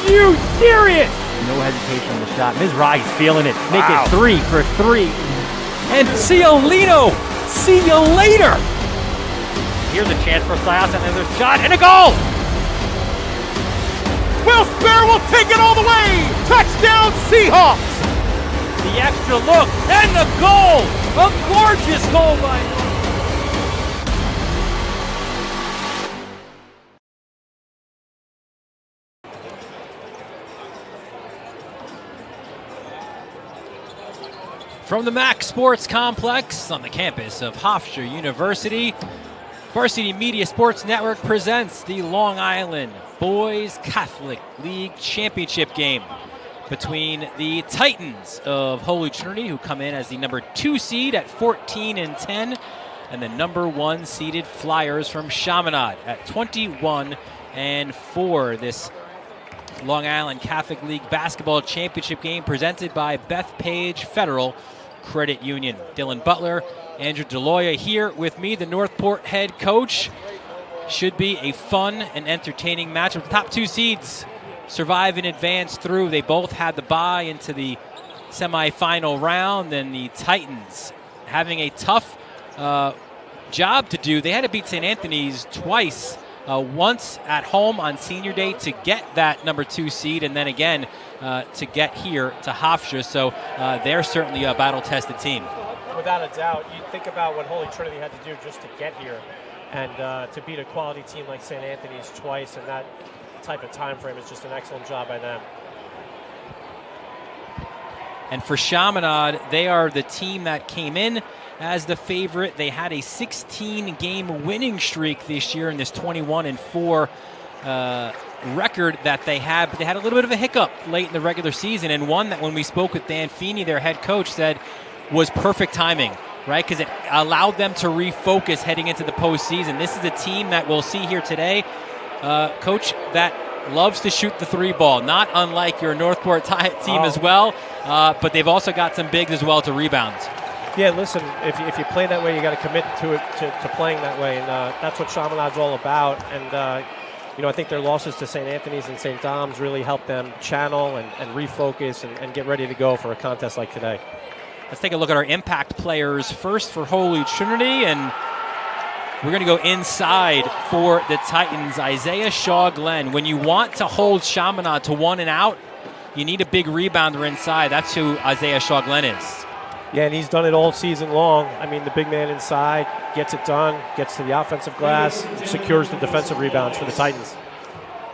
you serious? No hesitation on the shot. Mizrahi's feeling it. Make it 3 for 3. And Ciolino, see you later. Here's a chance for Sias, and there's a shot and a goal. Will Spare will take it all the way. Touchdown Seahawks. The extra look and the goal. A gorgeous goal by From the Mac Sports Complex on the campus of Hofstra University, Varsity Media Sports Network presents the Long Island Boys Catholic League Championship game between the Titans of Holy Trinity, who come in as the number 2 seed at 14-10, and the number 1 seeded Flyers from Chaminade at 21-4. This Long Island Catholic League Basketball Championship game presented by Bethpage Federal Credit Union. Dylan Butler, Andrew DeLoya here with me, the Northport head coach. Should be a fun and entertaining match. The top 2 seeds survive and advance through. They both had the bye into the semifinal round, and the Titans having a tough job to do. They had to beat St. Anthony's twice. Once at home on senior day to get that number 2 seed, and then again to get here to Hofstra. So they're certainly a battle-tested team. Without a doubt. You think about what Holy Trinity had to do just to get here, and to beat a quality team like St. Anthony's twice in that type of time frame is just an excellent job by them. And for Chaminade, they are the team that came in as the favorite. They had a 16-game winning streak this year in this 21-4 record that they had, but they had a little bit of a hiccup late in the regular season, and one that when we spoke with Dan Feeney, their head coach, said was perfect timing, right? Because it allowed them to refocus heading into the postseason. This is a team that we'll see here today, coach, that loves to shoot the 3 ball, not unlike your Northport team as well, but they've also got some bigs as well to rebound. Yeah, listen, if you play that way, you got to commit to it, to playing that way, and that's what Chaminade's all about. And I think their losses to St. Anthony's and St. Dom's really helped them channel and refocus and get ready to go for a contest like today. Let's take a look at our impact players first for Holy Trinity, and we're going to go inside for the Titans. Isaiah Shaw-Glenn. When you want to hold Chaminade to 1 and out, you need a big rebounder inside. That's who Isaiah Shaw-Glenn is. Yeah, and he's done it all season long. I mean, the big man inside gets it done, gets to the offensive glass, secures the defensive rebounds for the Titans.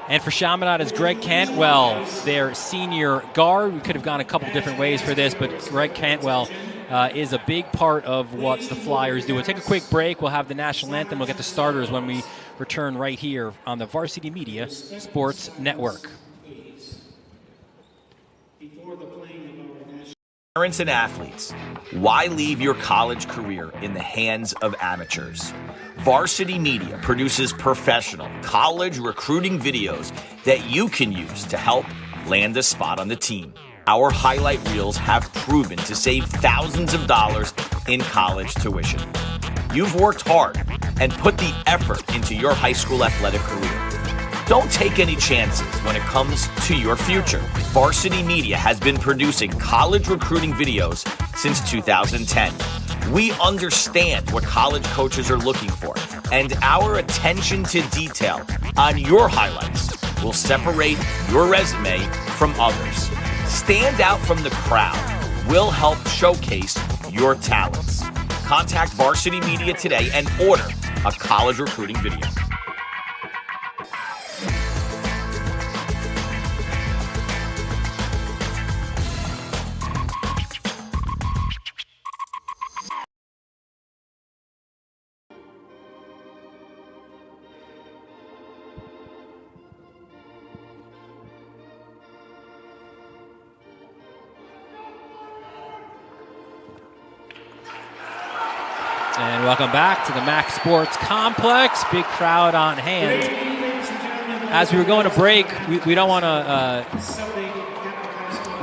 And for Chaminade is Greg Cantwell, their senior guard. We could have gone a couple different ways for this, but Greg Cantwell is a big part of what the Flyers do. We'll take a quick break. We'll have the national anthem. We'll get the starters when we return right here on the Varsity Media Sports Network. Parents and athletes, why leave your college career in the hands of amateurs? Varsity Media produces professional college recruiting videos that you can use to help land a spot on the team. Our highlight reels have proven to save thousands of dollars in college tuition. You've worked hard and put the effort into your high school athletic career. Don't take any chances when it comes to your future. Varsity Media has been producing college recruiting videos since 2010. We understand what college coaches are looking for, and our attention to detail on your highlights will separate your resume from others. Stand out from the crowd. We'll help showcase your talents. Contact Varsity Media today and order a college recruiting video. And welcome back to the Mac Sports Complex. Big crowd on hand. As we were going to break, we don't want to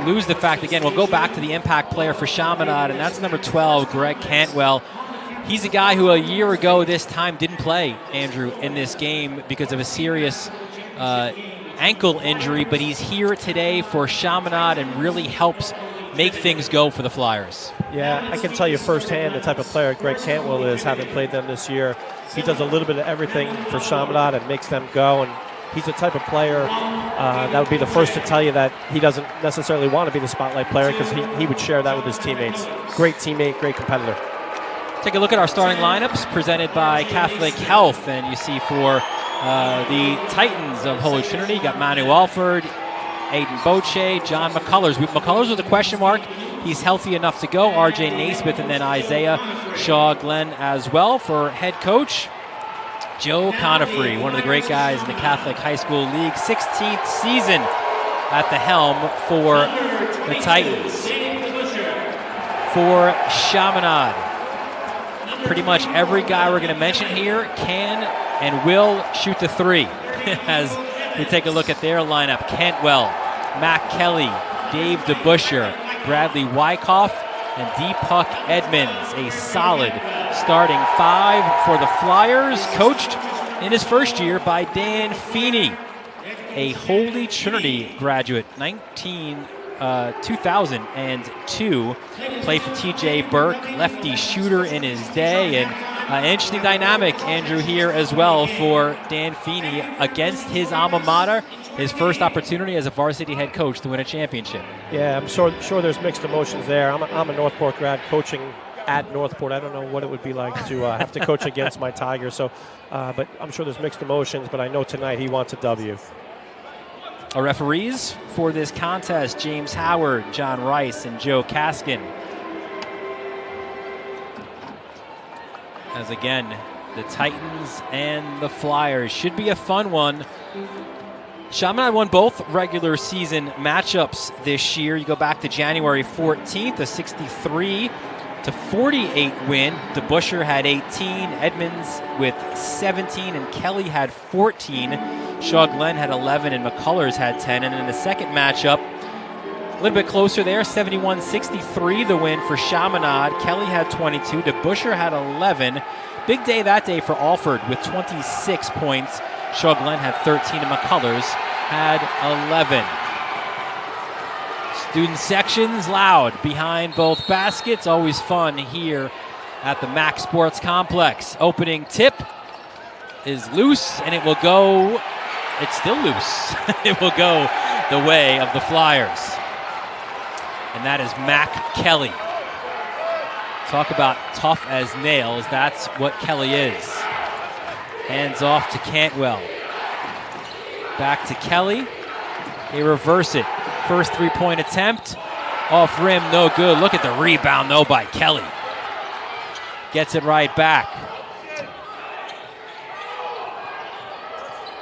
lose the fact, again, we'll go back to the impact player for Chaminade, and that's number 12, Greg Cantwell. He's a guy who a year ago this time didn't play, Andrew, in this game because of a serious ankle injury, but he's here today for Chaminade and really helps make things go for the Flyers. Yeah, I can tell you firsthand the type of player Greg Cantwell is, having played them this year. He does a little bit of everything for Chaminade and makes them go, and he's the type of player that would be the first to tell you that he doesn't necessarily want to be the spotlight player, because he would share that with his teammates. Great teammate, great competitor. Take a look at our starting lineups presented by Catholic Health, and you see for the Titans of Holy Trinity, you got Manu Alford, Aiden Boche, John McCullers. McCullers was a question mark. He's healthy enough to go. RJ Naismith, and then Isaiah Shaw Glenn as well. For head coach, Joe Conifrey, one of the great guys in the Catholic High School League. 16th season at the helm for the Titans. For Chaminade, pretty much every guy we're going to mention here can and will shoot the three. As we take a look at their lineup, Cantwell, Mac Kelly, Dave DeBuscher, Bradley Wyckoff, and Deepak Edmonds. A solid starting five for the Flyers, coached in his first year by Dan Feeney, a Holy Trinity graduate, 2002. Played for TJ Burke, lefty shooter in his day, and an interesting dynamic, Andrew, here as well for Dan Feeney against his alma mater. His first opportunity as a varsity head coach to win a championship. Yeah, I'm sure there's mixed emotions there. I'm a Northport grad coaching at Northport. I don't know what it would be like to have to coach against my Tigers. So, but I'm sure there's mixed emotions. But I know tonight he wants a W. Our referees for this contest: James Howard, John Rice, and Joe Kaskin. As again, the Titans and the Flyers should be a fun one. Chaminade won both regular season matchups this year. You go back to January 14th, a 63-48 win. DeBuscher had 18, Edmonds with 17, and Kelly had 14. Shaw Glenn had 11, and McCullers had 10. And in the second matchup, a little bit closer there, 71-63 the win for Chaminade. Kelly had 22, DeBuscher had 11. Big day that day for Alford with 26 points. Shaw Glenn had 13, and McCullers had 11. Student sections loud behind both baskets. Always fun here at the Mac Sports Complex. Opening tip is loose, and it will go. It's still loose. It will go the way of the Flyers. And that is Mac Kelly. Talk about tough as nails. That's what Kelly is. Hands off to Cantwell. Back to Kelly. They reverse it. First three-point attempt. Off rim, no good. Look at the rebound, though, by Kelly. Gets it right back.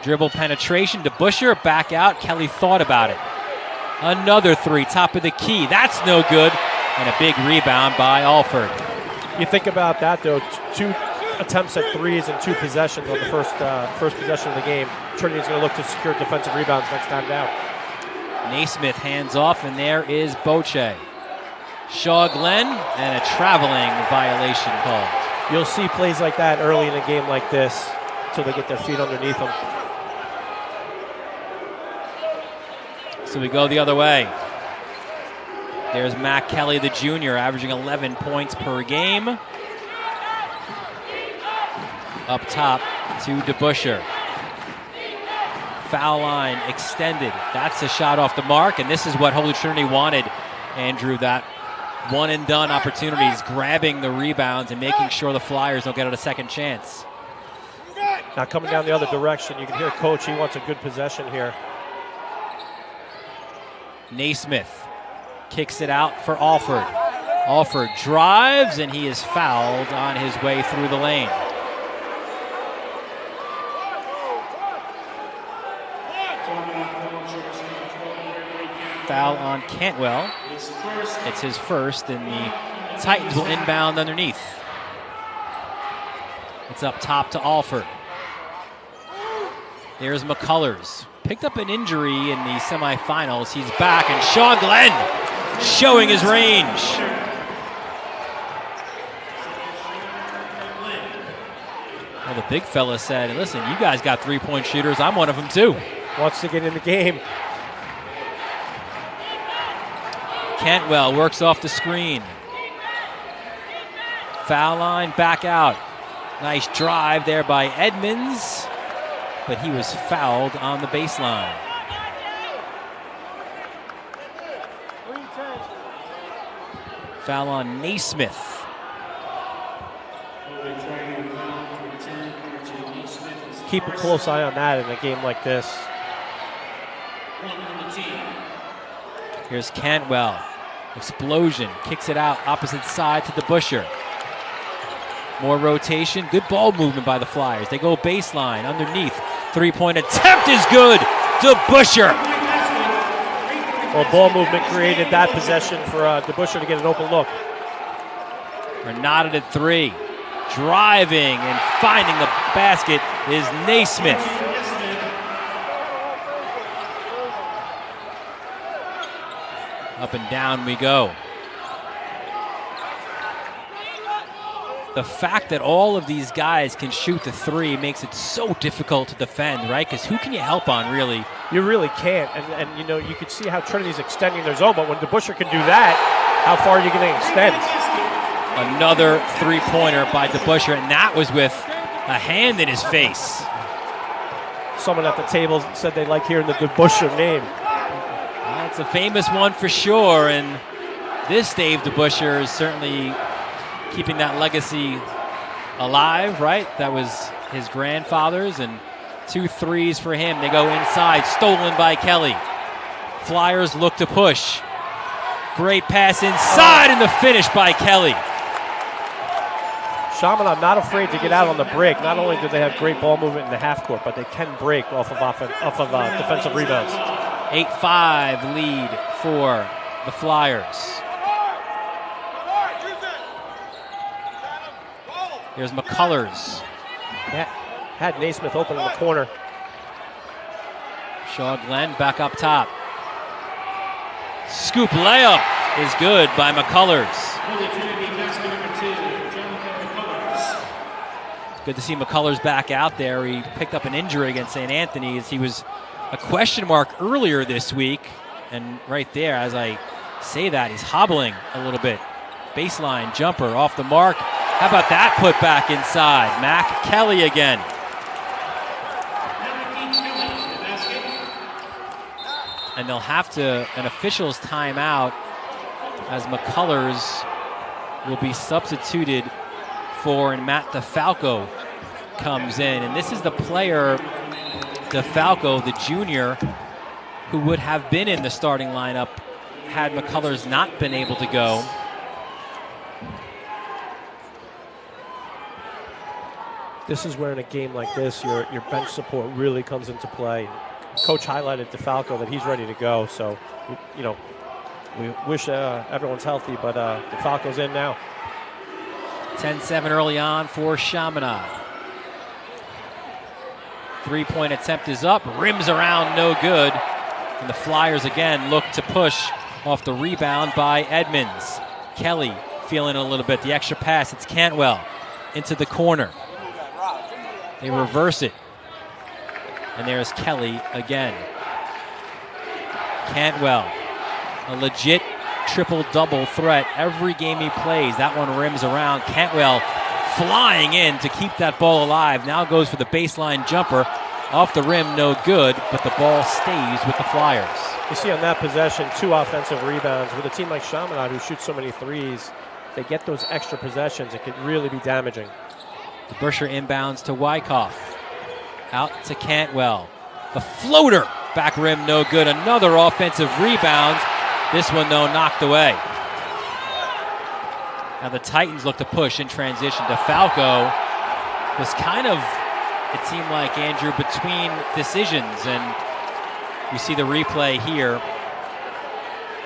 Dribble penetration to Busher. Back out. Kelly thought about it. Another three, top of the key. That's no good. And a big rebound by Alford. You think about that, though. Two attempts at threes and two possessions on the first possession of the game. Trinity's going to look to secure defensive rebounds next time down. Naismith hands off, and there is Boche. Shaw Glenn, and a traveling violation called. You'll see plays like that early in a game like this until they get their feet underneath them. So we go the other way. There's Mac Kelly, the junior, averaging 11 points per game. Up top to DeBuscher. Foul line extended. That's a shot off the mark, and this is what Holy Trinity wanted, Andrew, that one-and-done opportunities, grabbing the rebounds and making sure the Flyers don't get it a second chance. Now coming down the other direction, you can hear Coach, he wants a good possession here. Naismith kicks it out for Alford. Alford drives, and he is fouled on his way through the lane. Foul on Cantwell. It's his first, and the Titans will inbound underneath. It's up top to Alford. There's McCullers. Picked up an injury in the semifinals. He's back, and Shaw Glenn showing his range. Well, the big fella said, listen, you guys got three-point shooters. I'm one of them too. wants to get in the game. Cantwell works off the screen. Foul line, back out. Nice drive there by Edmonds, but he was fouled on the baseline. Foul on Naismith. Keep a close eye on that in a game like this. Here's Cantwell. Explosion. Kicks it out opposite side to DeBusschere. More rotation. Good ball movement by the Flyers. They go baseline underneath. Three-point attempt is good. DeBusschere. Well, ball movement created that possession for DeBusschere to get an open look. Renata at three. Driving and finding the basket is Naismith. Up and down we go. The fact that all of these guys can shoot the three makes it so difficult to defend, right? Because who can you help on, really? You really can't. And you know, you can see how Trinity's extending their zone, but when DeBusschere can do that, how far are you going to extend? Another three-pointer by DeBusschere, and that was with a hand in his face. Someone at the table said they like hearing the DeBusschere name. Well, it's a famous one for sure, and this Dave DeBusschere is certainly keeping that legacy alive, right? That was his grandfather's, and 2 threes for him. They go inside, stolen by Kelly. Flyers look to push. Great pass inside, and the finish by Kelly. Chaminade not afraid to get out on the break. Not only do they have great ball movement in the half court, but they can break off of defensive rebounds. 8-5 lead for the Flyers. Here's McCullers. Yeah, had Naismith open in the corner. Shaw Glenn back up top. Scoop layup is good by McCullers. Good to see McCullers back out there. He picked up an injury against St. Anthony's. He was a question mark earlier this week. And right there, as I say that, he's hobbling a little bit. Baseline jumper off the mark. How about that put back inside? Mac Kelly again. And they'll have an official's timeout as McCullers will be substituted for, and Matt DeFalco comes in. And this is the player, DeFalco, the junior, who would have been in the starting lineup had McCullers not been able to go. This is where in a game like this, your bench support really comes into play. Coach highlighted DeFalco that he's ready to go. So, you know, we wish everyone's healthy, but DeFalco's in now. 10-7 early on for Chaminade. Three-point attempt is up, rims around, no good. And the Flyers again look to push off the rebound by Edmonds. Kelly feeling it a little bit. The extra pass, it's Cantwell into the corner. They reverse it. And there's Kelly again. Cantwell, a legit triple-double threat every game he plays. That one rims around. Cantwell flying in to keep that ball alive. Now goes for the baseline jumper. Off the rim, no good, but the ball stays with the Flyers. You see on that possession, 2 offensive rebounds. With a team like Chaminade who shoots so many threes, they get those extra possessions. It could really be damaging. DeBusschere inbounds to Wyckoff. Out to Cantwell. The floater, back rim, no good. Another offensive rebound. This one, though, knocked away. Now the Titans look to push in transition. DeFalco was kind of, it seemed like, Andrew, between decisions. And you see the replay here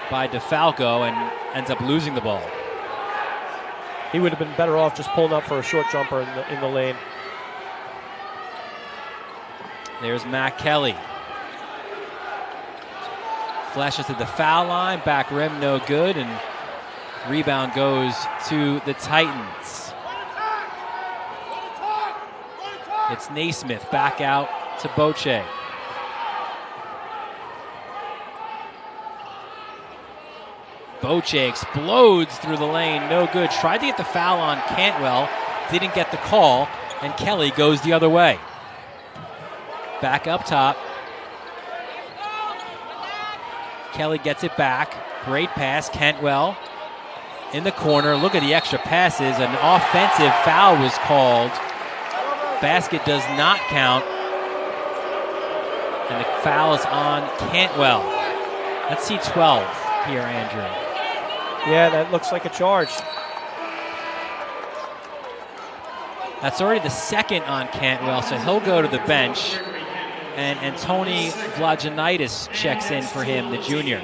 by DeFalco and ends up losing the ball. He would have been better off just pulling up for a short jumper in the lane. There's Mac Kelly. Flashes to the foul line, back rim, no good, and rebound goes to the Titans. It's Naismith back out to Boche. Boche explodes through the lane, no good. Tried to get the foul on Cantwell, didn't get the call, and Kelly goes the other way. Back up top. Kelly gets it back. Great pass, Cantwell in the corner. Look at the extra passes. An offensive foul was called. Basket does not count. And the foul is on Cantwell. Let's see 12 here, Andrew. Yeah, that looks like a charge. That's already the second on Cantwell, so he'll go to the bench. And Tony Vlajanitis checks in for him, the junior.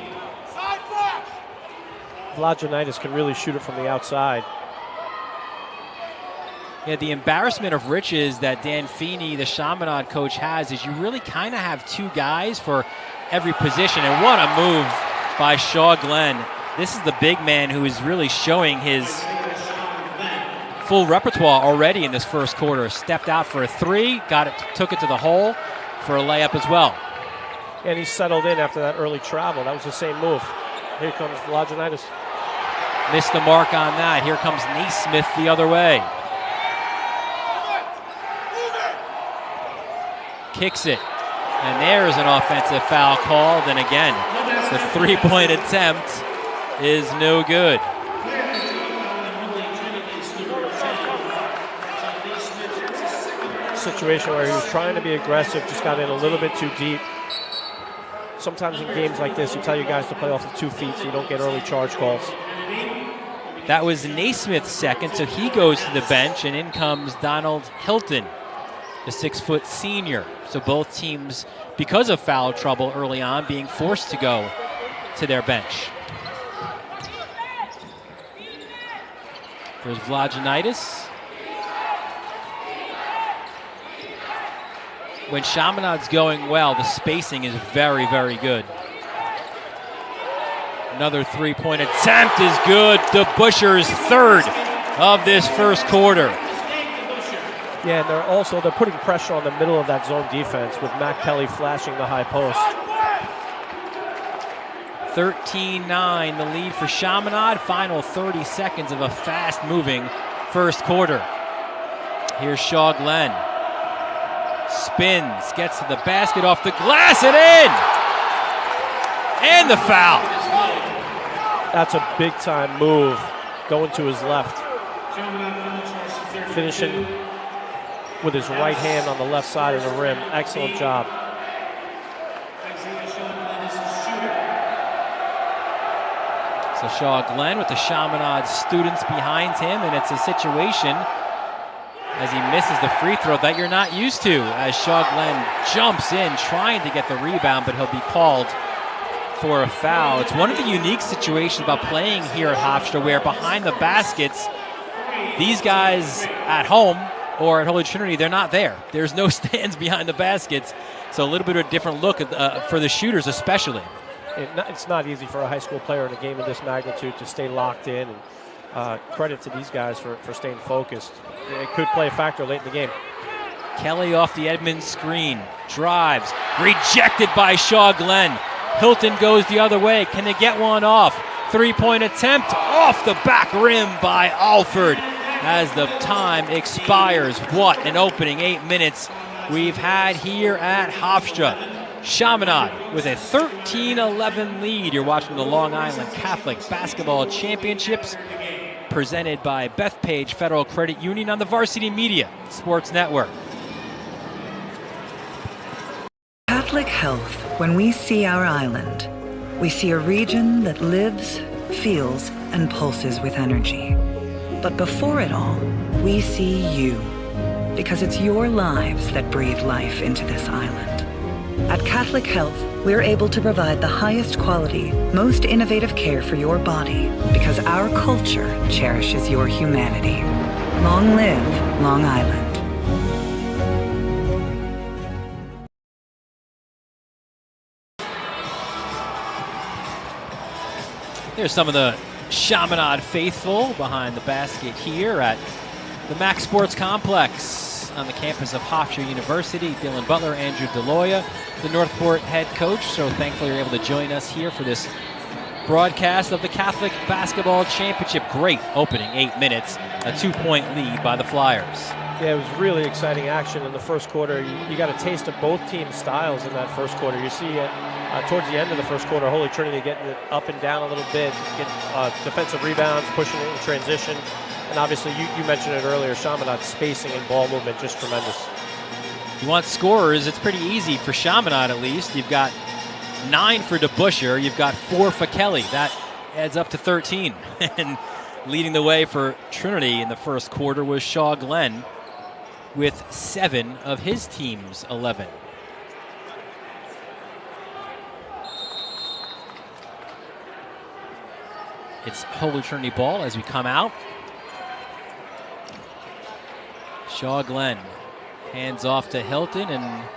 Vlajanitis can really shoot it from the outside. Yeah, the embarrassment of riches that Dan Feeney, the Chaminade coach, has is you really kind of have two guys for every position. And what a move by Shaw Glenn. This is the big man who is really showing his full repertoire already in this first quarter. Stepped out for a three, took it to the hole for a layup as well. And he settled in after that early travel. That was the same move. Here comes Vlajanitis. Missed the mark on that. Here comes Naismith the other way. Kicks it. And there's an offensive foul called. And again, the three-point attempt is no good. Situation where he was trying to be aggressive, just got in a little bit too deep. Sometimes in games like this, you tell your guys to play off of 2 feet so you don't get early charge calls. That was Naismith's second, so he goes to the bench, and in comes Donald Hilton, the 6-foot senior. So both teams, because of foul trouble early on, being forced to go to their bench. There's Vlajanitis. When Chaminade's going well, the spacing is very, very good. Another three-point attempt is good. The Bushers' third of this first quarter. Yeah, and they're putting pressure on the middle of that zone defense with Matt Kelly flashing the high post. 13-9, the lead for Chaminade. Final 30 seconds of a fast-moving first quarter. Here's Shaw Glenn. Spins, gets to the basket, off the glass, and in! And the foul. That's a big-time move, going to his left. Finishing with his right hand on the left side of the rim. Excellent job. So Shaw Glenn with the Chaminade students behind him, and it's a situation as he misses the free throw that you're not used to, as Shaw Glenn jumps in trying to get the rebound, but he'll be called for a foul. It's one of the unique situations about playing here at Hofstra where behind the baskets, these guys at home or at Holy Trinity, they're not there. There's no stands behind the baskets, so a little bit of a different look for the shooters especially. It's not easy for a high school player in a game of this magnitude to stay locked in, and credit to these guys for staying focused. It could play a factor late in the game. Kelly off the Edmonds screen, drives, rejected by Shaw Glenn. Hilton goes the other way. Can they get one off? Three-point attempt off the back rim by Alford as the time expires. What an opening 8 minutes we've had here at Hofstra. Chaminade with a 13-11 lead. You're watching the Long Island Catholic Basketball Championships presented by Bethpage Federal Credit Union on the Varsity Media Sports Network. Catholic Health, when we see our island, we see a region that lives, feels, and pulses with energy. But before it all, we see you, because it's your lives that breathe life into this island. At Catholic Health, we're able to provide the highest quality, most innovative care for your body because our culture cherishes your humanity. Long live Long Island. There's some of the Chaminade faithful behind the basket here at the Mac Sports Complex on the campus of Hofstra University. Dylan Butler, Andrew DeLoya, the Northport head coach. So thankfully you're able to join us here for this broadcast of the Catholic Basketball Championship. Great opening 8 minutes, a 2-point lead by the Flyers. Yeah, it was really exciting action in the first quarter. You got a taste of both teams' styles in that first quarter. You see it towards the end of the first quarter, Holy Trinity getting it up and down a little bit, getting defensive rebounds, pushing it in transition. And obviously, you mentioned it earlier, Chaminade's spacing and ball movement, just tremendous. You want scorers, it's pretty easy for Chaminade at least. You've got 9 for DeBuscher, you've got 4 for Kelly. That adds up to 13. And leading the way for Trinity in the first quarter was Shaw Glenn with 7 of his team's 11. It's Holy Trinity ball as we come out. Shaw Glenn hands off to Hilton, and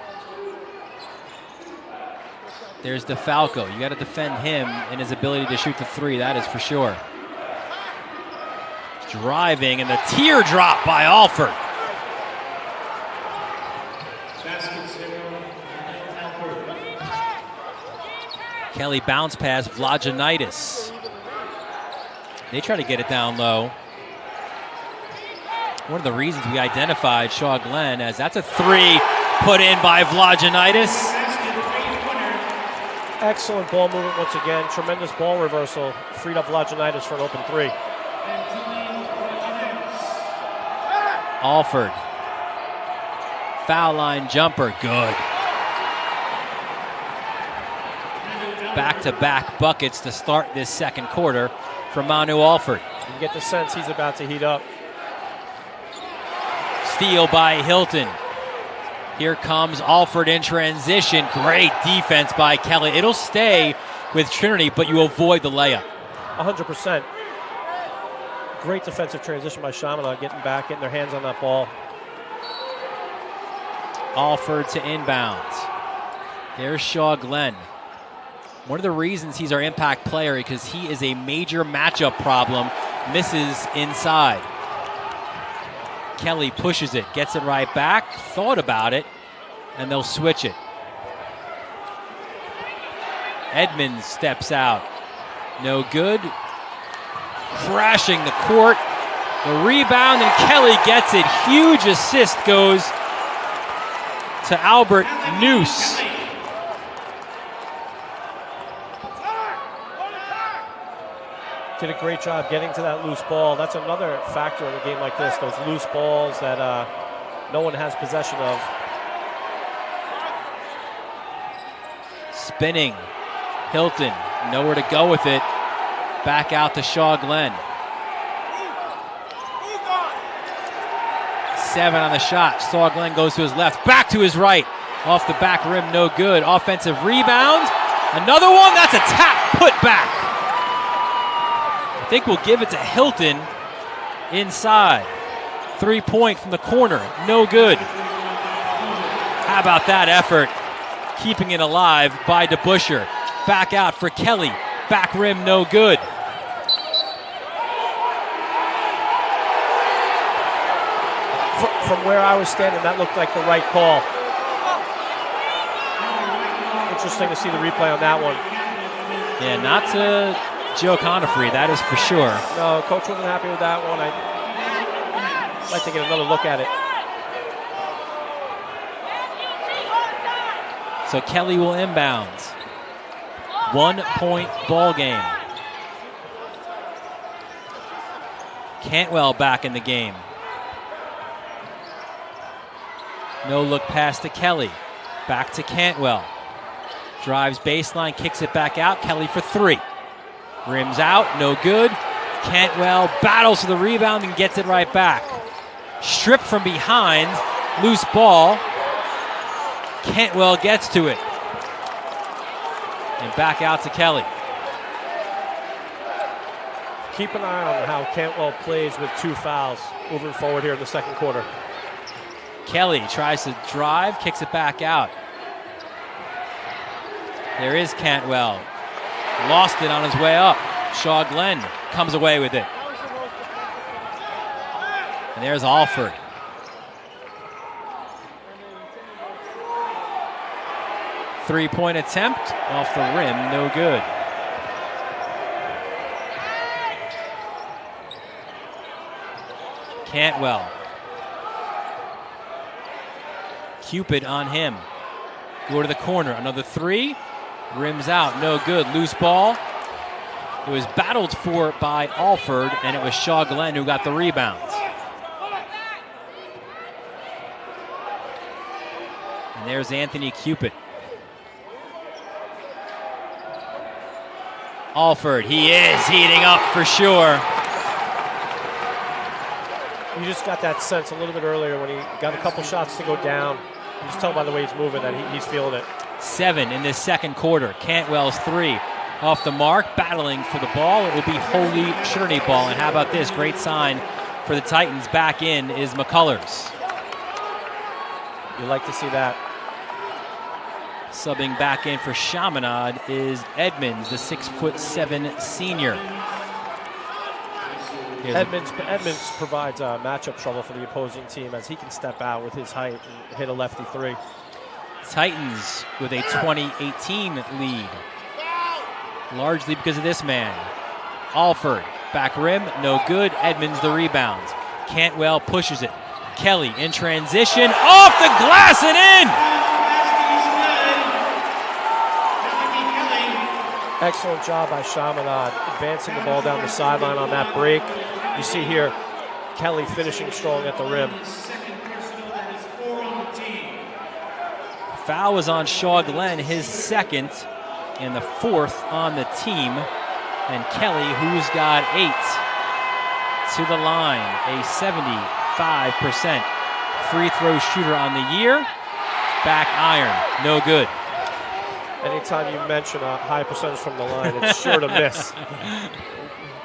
there's DeFalco. You got to defend him and his ability to shoot the 3, that is for sure. Driving, and the teardrop by Alford. Kelly bounce pass, Vlajanitis. They try to get it down low. One of the reasons we identified Shaw Glenn as that's a 3 put in by Vlajanitis. Excellent ball movement once again. Tremendous ball reversal. Freed up Vlajanitis for an open 3. Alford. Foul line jumper, good. Back-to-back buckets to start this second quarter for Manu Alford. You get the sense he's about to heat up. Steal by Hilton. Here comes Alford in transition. Great defense by Kelly. It'll stay with Trinity, but you avoid the layup. 100%. Great defensive transition by Chaminade, getting back, getting their hands on that ball. Alford to inbounds. There's Shaw Glenn. One of the reasons he's our impact player because he is a major matchup problem. Misses inside. Kelly pushes it, gets it right back, thought about it, and they'll switch it. Edmonds steps out. No good. Crashing the court. The rebound, and Kelly gets it. Huge assist goes to Albert Noose. Did a great job getting to that loose ball. That's another factor in a game like this, those loose balls that no one has possession of. Spinning. Hilton, nowhere to go with it. Back out to Shaw Glenn. 7 on the shot. Shaw Glenn goes to his left, back to his right. Off the back rim, no good. Offensive rebound. Another one, that's a tap, put back. I think we'll give it to Hilton inside. 3-point from the corner, no good. How about that effort? Keeping it alive by DeBuscher. Back out for Kelly. Back rim, no good. From where I was standing, that looked like the right call. Interesting to see the replay on that one. Yeah, not to Joe Conifrey, that is for sure. No, coach wasn't happy with that one. I'd like to get another look at it. So Kelly will inbounds. 1-point ball game. Cantwell back in the game. No look pass to Kelly. Back to Cantwell. Drives baseline, kicks it back out. Kelly for 3. Rims out, no good. Cantwell battles for the rebound and gets it right back. Stripped from behind, loose ball. Cantwell gets to it. And back out to Kelly. Keep an eye on how Cantwell plays with 2 fouls moving forward here in the second quarter. Kelly tries to drive, kicks it back out. There is Cantwell. Lost it on his way up. Shaw Glenn comes away with it. And there's Alford. Three-point attempt off the rim, no good. Cantwell. Cupid on him. Go to the corner. Another three. Rims out. No good. Loose ball. It was battled for by Alford, and it was Shaw Glenn who got the rebound. And there's Anthony Cupid. Alford, he is heating up for sure. You just got that sense a little bit earlier when he got a couple shots to go down. You just tell by the way he's moving that he's feeling it. 7 in this second quarter. Cantwell's 3 off the mark, battling for the ball. It will be Holy Trinity ball. And how about this? Great sign for the Titans. Back in is McCullers. You like to see that. Subbing back in for Chaminade is Edmonds, the 6'7" senior. Edmonds provides matchup trouble for the opposing team as he can step out with his height and hit a lefty three. Titans with a 2018 lead, largely because of this man. Alford, back rim, no good. Edmonds the rebound. Cantwell pushes it. Kelly in transition, off the glass and in! Excellent job by Chaminade, advancing the ball down the sideline on that break. You see here, Kelly finishing strong at the rim. Foul was on Shaw Glenn, his second, and the 4th on the team. And Kelly, who's got 8 to the line, a 75% free throw shooter on the year. Back iron, no good. Anytime you mention a high percentage from the line, it's sure to miss.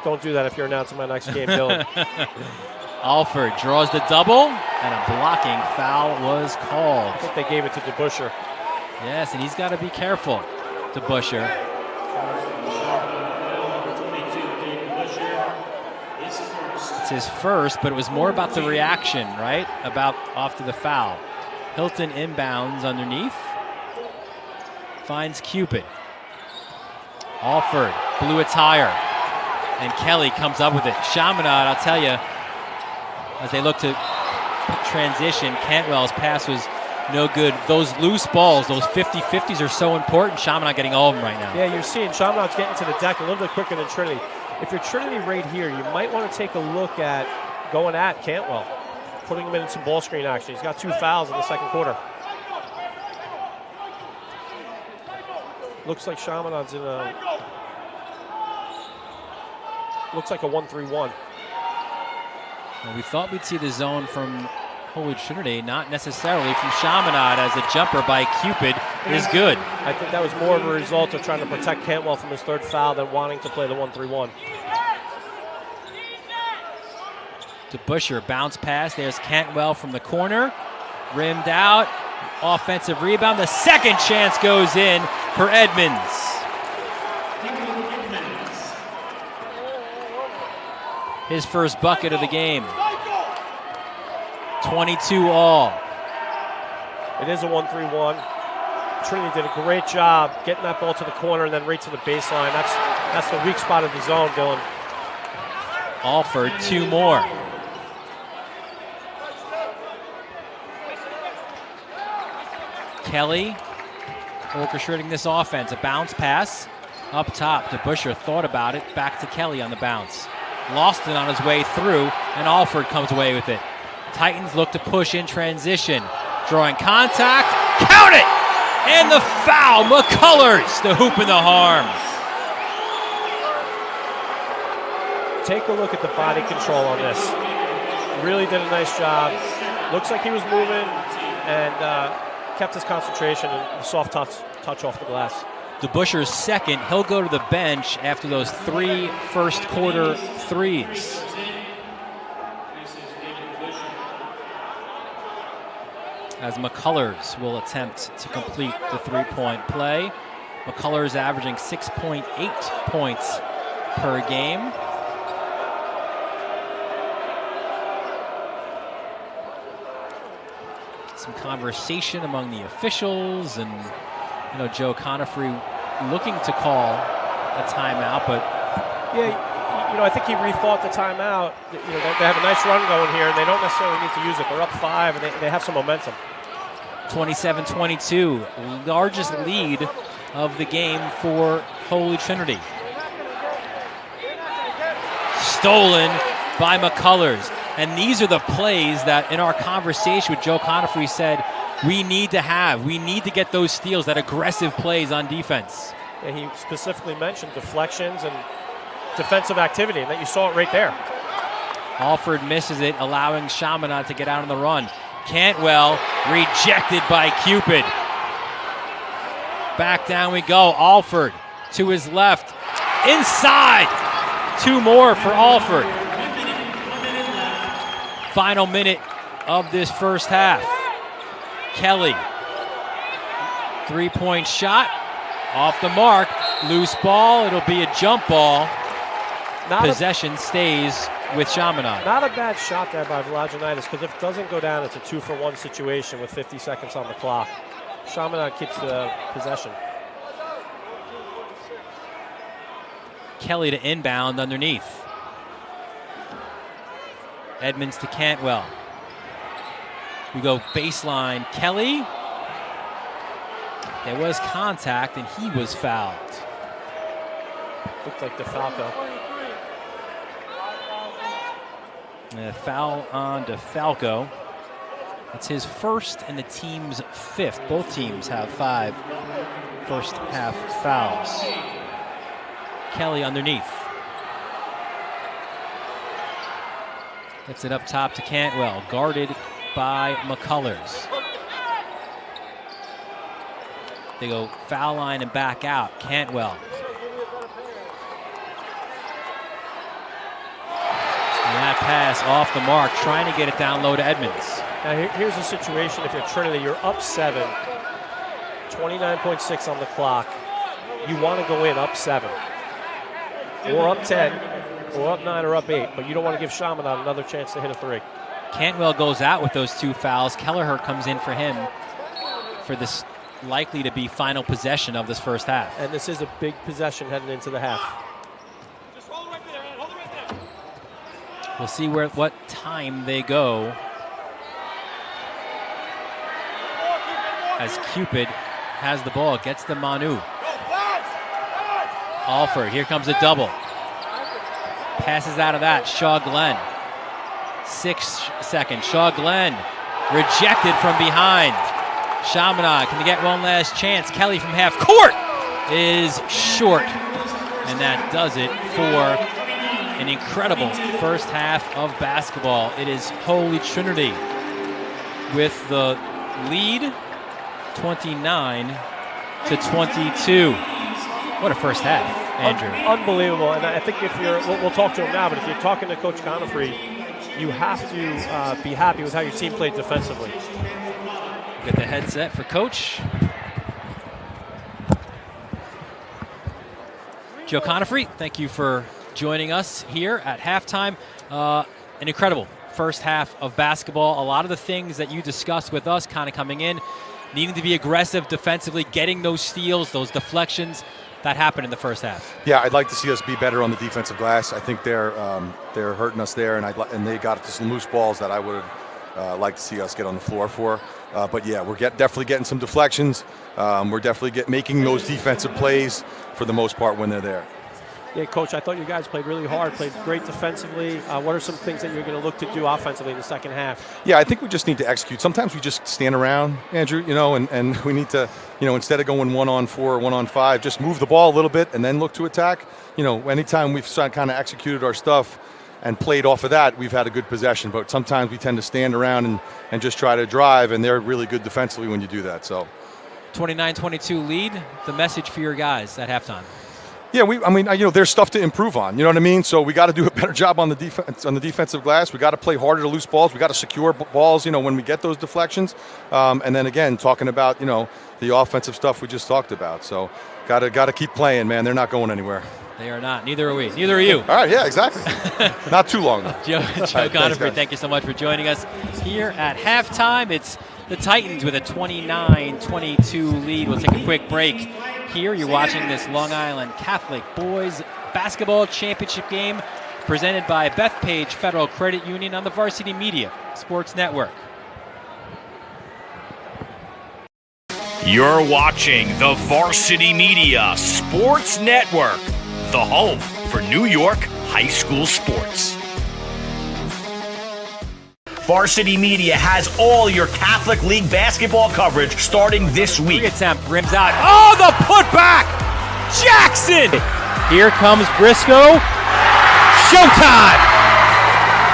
Don't do that if you're announcing my next game, Dylan. Alford draws the double, and a blocking foul was called. I think they gave it to DeBuscher. Yes, and he's got to be careful, DeBuscher. It's his first, but it was more about the reaction, right? About off to the foul. Hilton inbounds underneath. Finds Cupid. Alford, blue attire. And Kelly comes up with it. Chaminade, I'll tell you, as they look to transition, Cantwell's pass was no good. Those loose balls, those 50-50s are so important. Chaminade getting all of them right now. Yeah, you're seeing Chaminade's getting to the deck a little bit quicker than Trinity. If you're Trinity right here, you might want to take a look at going at Cantwell, putting him in some ball screen action. He's got 2 fouls in the second quarter. Looks like Chaminade's in a... Looks like a 1-3-1. Well, we thought we'd see the zone from Holy Trinity, not necessarily from Chaminade, as a jumper by Cupid is good. I think that was more of a result of trying to protect Cantwell from his 3rd foul than wanting to play the 1-3-1. DeBuscher, bounce pass. There's Cantwell from the corner. Rimmed out. Offensive rebound. The second chance goes in for Edmonds. His first bucket of the game. 22 all. It is a 1-3-1. Trinity did a great job getting that ball to the corner and then right to the baseline. That's the weak spot of the zone, Dylan. Alford, 2 more. Kelly orchestrating this offense. A bounce pass up top. DeBuscher thought about it. Back to Kelly on the bounce. Lost it on his way through, and Alford comes away with it. Titans look to push in transition. Drawing contact. Count it! And the foul. McCullers, the hoop and the harm. Take a look at the body control on this. Really did a nice job. Looks like he was moving and kept his concentration and soft touch off the glass. DeBuscher's second. He'll go to the bench after those 3 first quarter threes. As McCullers will attempt to complete the 3-point play. McCullers averaging 6.8 points per game. Some conversation among the officials, and Joe Conifrey looking to call a timeout, but yeah, I think he rethought the timeout. They have a nice run going here, and they don't necessarily need to use it. They're up 5, and they have some momentum. 27-22, largest lead of the game for Holy Trinity. Stolen by McCullers. And these are the plays that in our conversation with Joe Conifrey said we need to have. We need to get those steals, that aggressive plays on defense. Yeah, he specifically mentioned deflections and defensive activity, and that you saw it right there. Alford misses it, allowing Chaminade to get out on the run. Cantwell rejected by Cupid. Back down we go. Alford to his left. Inside. 2 more for Alford. Final minute of this first half. Kelly. 3-point shot. Off the mark. Loose ball. It'll be a jump ball. Possession stays with Chaminade. Not a bad shot there by Vlagianitis, because if it doesn't go down, it's a 2-for-1 situation with 50 seconds on the clock. Chaminade keeps the possession. Kelly to inbound underneath. Edmonds to Cantwell. We go baseline. Kelly. There was contact, and he was fouled. Looked like DeFalco. Foul on DeFalco. It's his first and the team's 5th. Both teams have 5 first half fouls. Kelly underneath. Gets it up top to Cantwell, guarded by McCullers. They go foul line and back out. Cantwell. And that pass off the mark, trying to get it down low to Edmonds. Now here's the situation. If you're Trinity, you're up 7, 29.6 on the clock. You want to go in up 7, or up 10, or up 9, or up 8, but you don't want to give Chaminade another chance to hit a 3. Cantwell goes out with those 2 fouls. Kelleher comes in for him for this likely to be final possession of this first half. And this is a big possession heading into the half. We'll see what time they go. As Cupid has the ball, gets the Manu. Alford, here comes a double. Passes out of that, Shaw Glenn. 6 seconds, Shaw Glenn rejected from behind. Chaminade, can they get one last chance? Kelly from half court is short. And that does it for an incredible first half of basketball. It is Holy Trinity with the lead, 29-22. What a first half, Andrew. Unbelievable. And I think if you're, we'll talk to him now, but if you're talking to Coach Conifrey, you have to be happy with how your team played defensively. Get the headset for Coach. Joe Conifrey, thank you for joining us here at halftime. An incredible first half of basketball. A lot of the things that you discussed with us kind of coming in, needing to be aggressive defensively, getting those steals, those deflections, that happened in the first half. Yeah, I'd like to see us be better on the defensive glass. I think they're hurting us there, and they got some loose balls that I would like to see us get on the floor for. But yeah, we're definitely getting some deflections. We're definitely making those defensive plays for the most part when they're there. Yeah, Coach, I thought you guys played really hard, played great defensively. What are some things that you're going to look to do offensively in the second half? Yeah, I think we just need to execute. Sometimes we just stand around, Andrew, and we need to, instead of going 1-on-4 or 1-on-5, just move the ball a little bit and then look to attack. Anytime we've kind of executed our stuff and played off of that, we've had a good possession. But sometimes we tend to stand around and just try to drive, and they're really good defensively when you do that. So, 29-22 lead, the message for your guys at halftime. Yeah, there's stuff to improve on. You know what I mean? So we got to do a better job on the defensive glass. We got to play harder to loose balls. We got to secure balls. When we get those deflections, and then again talking about the offensive stuff we just talked about. So got to keep playing, man. They're not going anywhere. They are not. Neither are we. Neither are you. All right. Yeah. Exactly. Not too long though. Joe Conifrey, thank you so much for joining us here at halftime. It's the Titans with a 29-22 lead. We'll take a quick break. Here you're watching this Long Island Catholic Boys Basketball Championship game presented by Bethpage Federal Credit Union on the Varsity Media Sports Network. You're watching the Varsity Media Sports Network, the home for New York high school sports. Varsity Media has all your Catholic League basketball coverage starting this week. Attempt, rims out. Oh, the putback! Jackson! Here comes Briscoe. Showtime!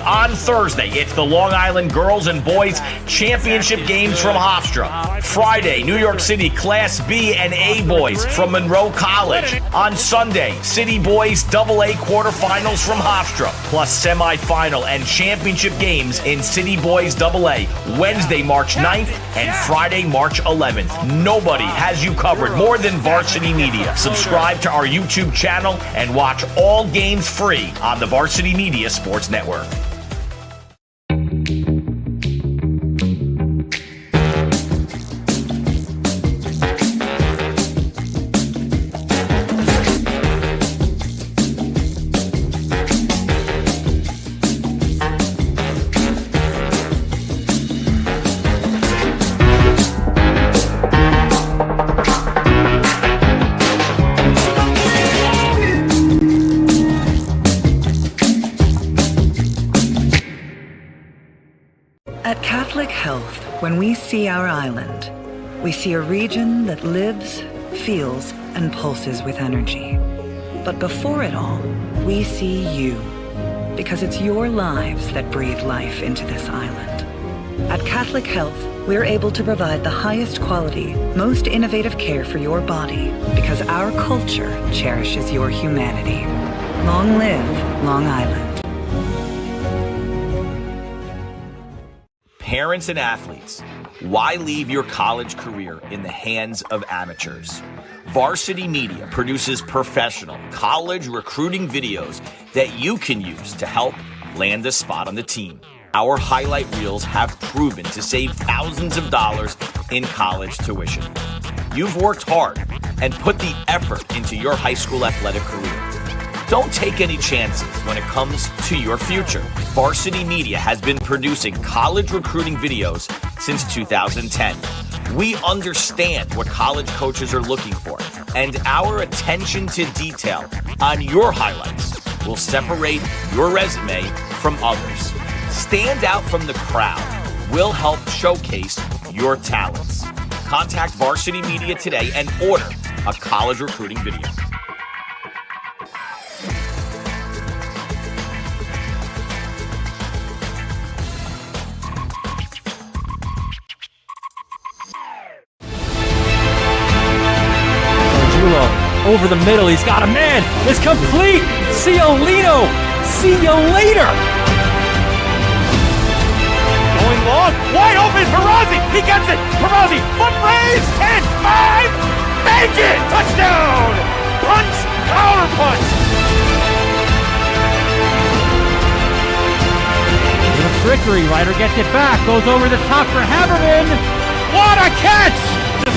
On Thursday, it's the Long Island Girls and Boys Championship games from Hofstra. Friday, New York City Class B and A boys from Monroe College. On Sunday, City Boys AA quarterfinals from Hofstra, plus semifinal and championship games in City Boys AA, Wednesday, March 9th and Friday, March 11th. Nobody has you covered more than Varsity Media. Subscribe to our YouTube channel and watch all games free on the Varsity Media Sports Network. At Catholic Health, when we see our island, we see a region that lives, feels, and pulses with energy. But before it all, we see you, because it's your lives that breathe life into this island. At Catholic Health, we're able to provide the highest quality, most innovative care for your body, because our culture cherishes your humanity. Long live Long Island. Parents and athletes, why leave your college career in the hands of amateurs? Varsity Media produces professional college recruiting videos that you can use to help land a spot on the team. Our highlight reels have proven to save thousands of dollars in college tuition. You've worked hard and put the effort into your high school athletic career. Don't take any chances when it comes to your future. Varsity Media has been producing college recruiting videos since 2010. We understand what college coaches are looking for, and our attention to detail on your highlights will separate your resume from others. Stand out from the crowd. We'll help showcase your talents. Contact Varsity Media today and order a college recruiting video. Over the middle, he's got a man. It's complete. Ciolino. See you later. Going long, wide open, Perazzi, he gets it, Perazzi, foot raise, 10, 5, make it, touchdown, punch, counter punch. The trickery, Ryder gets it back, goes over the top for Haberman. What a catch!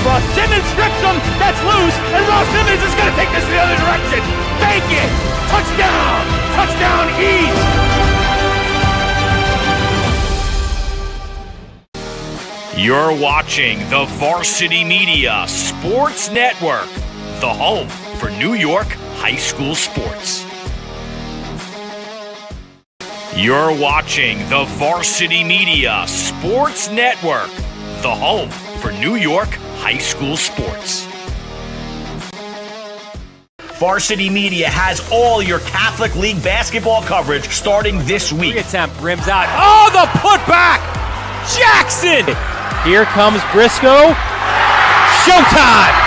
Ross Simmons strips him, that's loose, and Ross Simmons is going to take this the other direction. Make it, touchdown, touchdown East. You're watching the Varsity Media Sports Network, the home for New York high school sports. You're watching the Varsity Media Sports Network, the home for New York high school sports. Varsity Media has all your Catholic League basketball coverage starting this week. Attempt, rims out. Oh, the putback! Jackson! Here comes Briscoe. Showtime!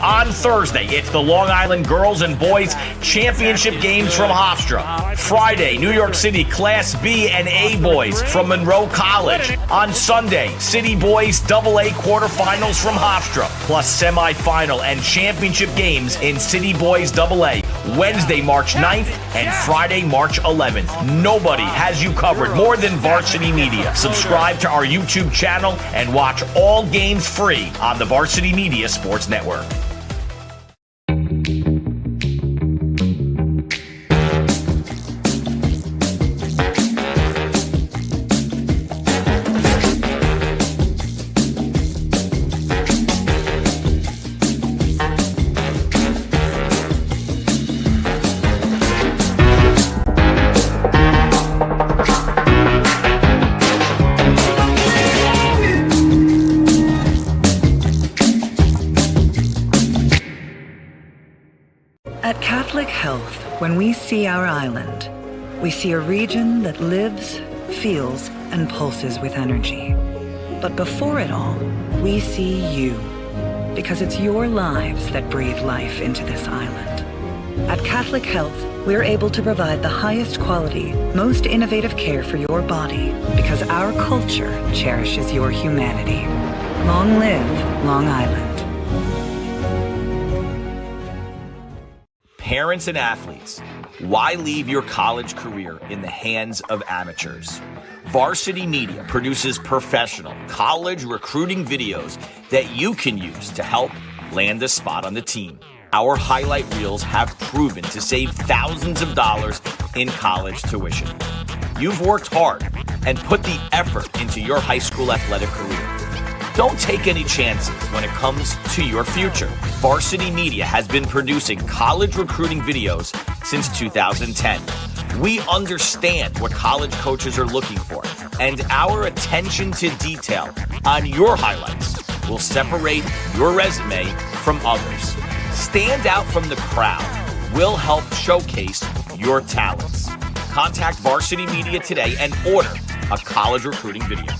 On Thursday, it's the Long Island Girls and Boys Championship games from Hofstra. Friday, New York City Class B and A boys from Monroe College. On Sunday, City Boys AA quarterfinals from Hofstra, plus semifinal and championship games in City Boys AA, Wednesday, March 9th and Friday, March 11th. Nobody has you covered more than Varsity Media. Subscribe to our YouTube channel and watch all games free on the Varsity Media Sports Network. At Catholic Health, when we see our island, we see a region that lives, feels, and pulses with energy. But before it all, we see you, because it's your lives that breathe life into this island. At Catholic Health, we're able to provide the highest quality, most innovative care for your body, because our culture cherishes your humanity. Long live Long Island. Parents and athletes, why leave your college career in the hands of amateurs? Varsity Media produces professional college recruiting videos that you can use to help land a spot on the team. Our highlight reels have proven to save thousands of dollars in college tuition. You've worked hard and put the effort into your high school athletic career. Don't take any chances when it comes to your future. Varsity Media has been producing college recruiting videos since 2010. We understand what college coaches are looking for, and our attention to detail on your highlights will separate your resume from others. Stand out from the crowd. We'll help showcase your talents. Contact Varsity Media today and order a college recruiting video.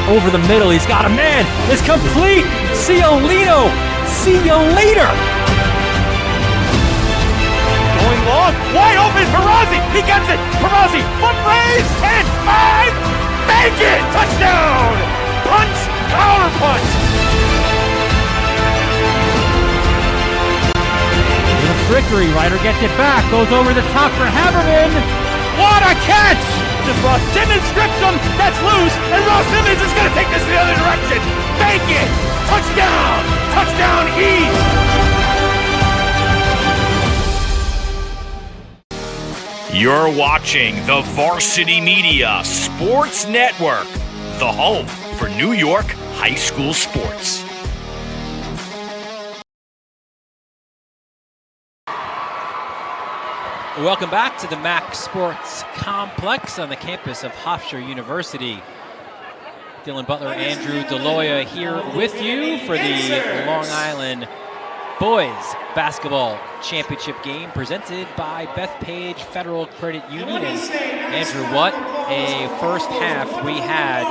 Over the middle, he's got a man. It's complete. See you later. See you later. Going long, wide open, Perazzi, he gets it, Perazzi, foot raise, 10, 5, make it, touchdown, punch, power punch. The trickery, Ryder gets it back, goes over the top for Haberman. What a catch! Just Ross Simmons strips him, that's loose, and Ross Simmons is going to take this the other direction. Make it, touchdown, touchdown East. You're watching the Varsity Media Sports Network, the home for New York high school sports. Welcome back to the MAC Sports Complex on the campus of Hofstra University. Dylan Butler, Andrew DeLoya here with you for the Long Island Boys Basketball Championship game presented by Bethpage Federal Credit Union. And Andrew, what a first half we had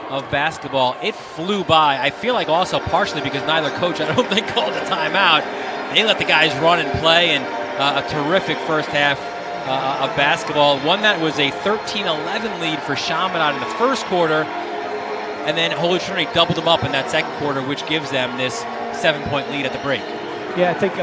of basketball. It flew by. I feel like also partially because neither coach, I don't think, called a timeout. They let the guys run and play, and a terrific first half of basketball. One that was a 13-11 lead for Chaminade in the first quarter, and then Holy Trinity doubled them up in that second quarter, which gives them this 7-point lead at the break. Yeah, I think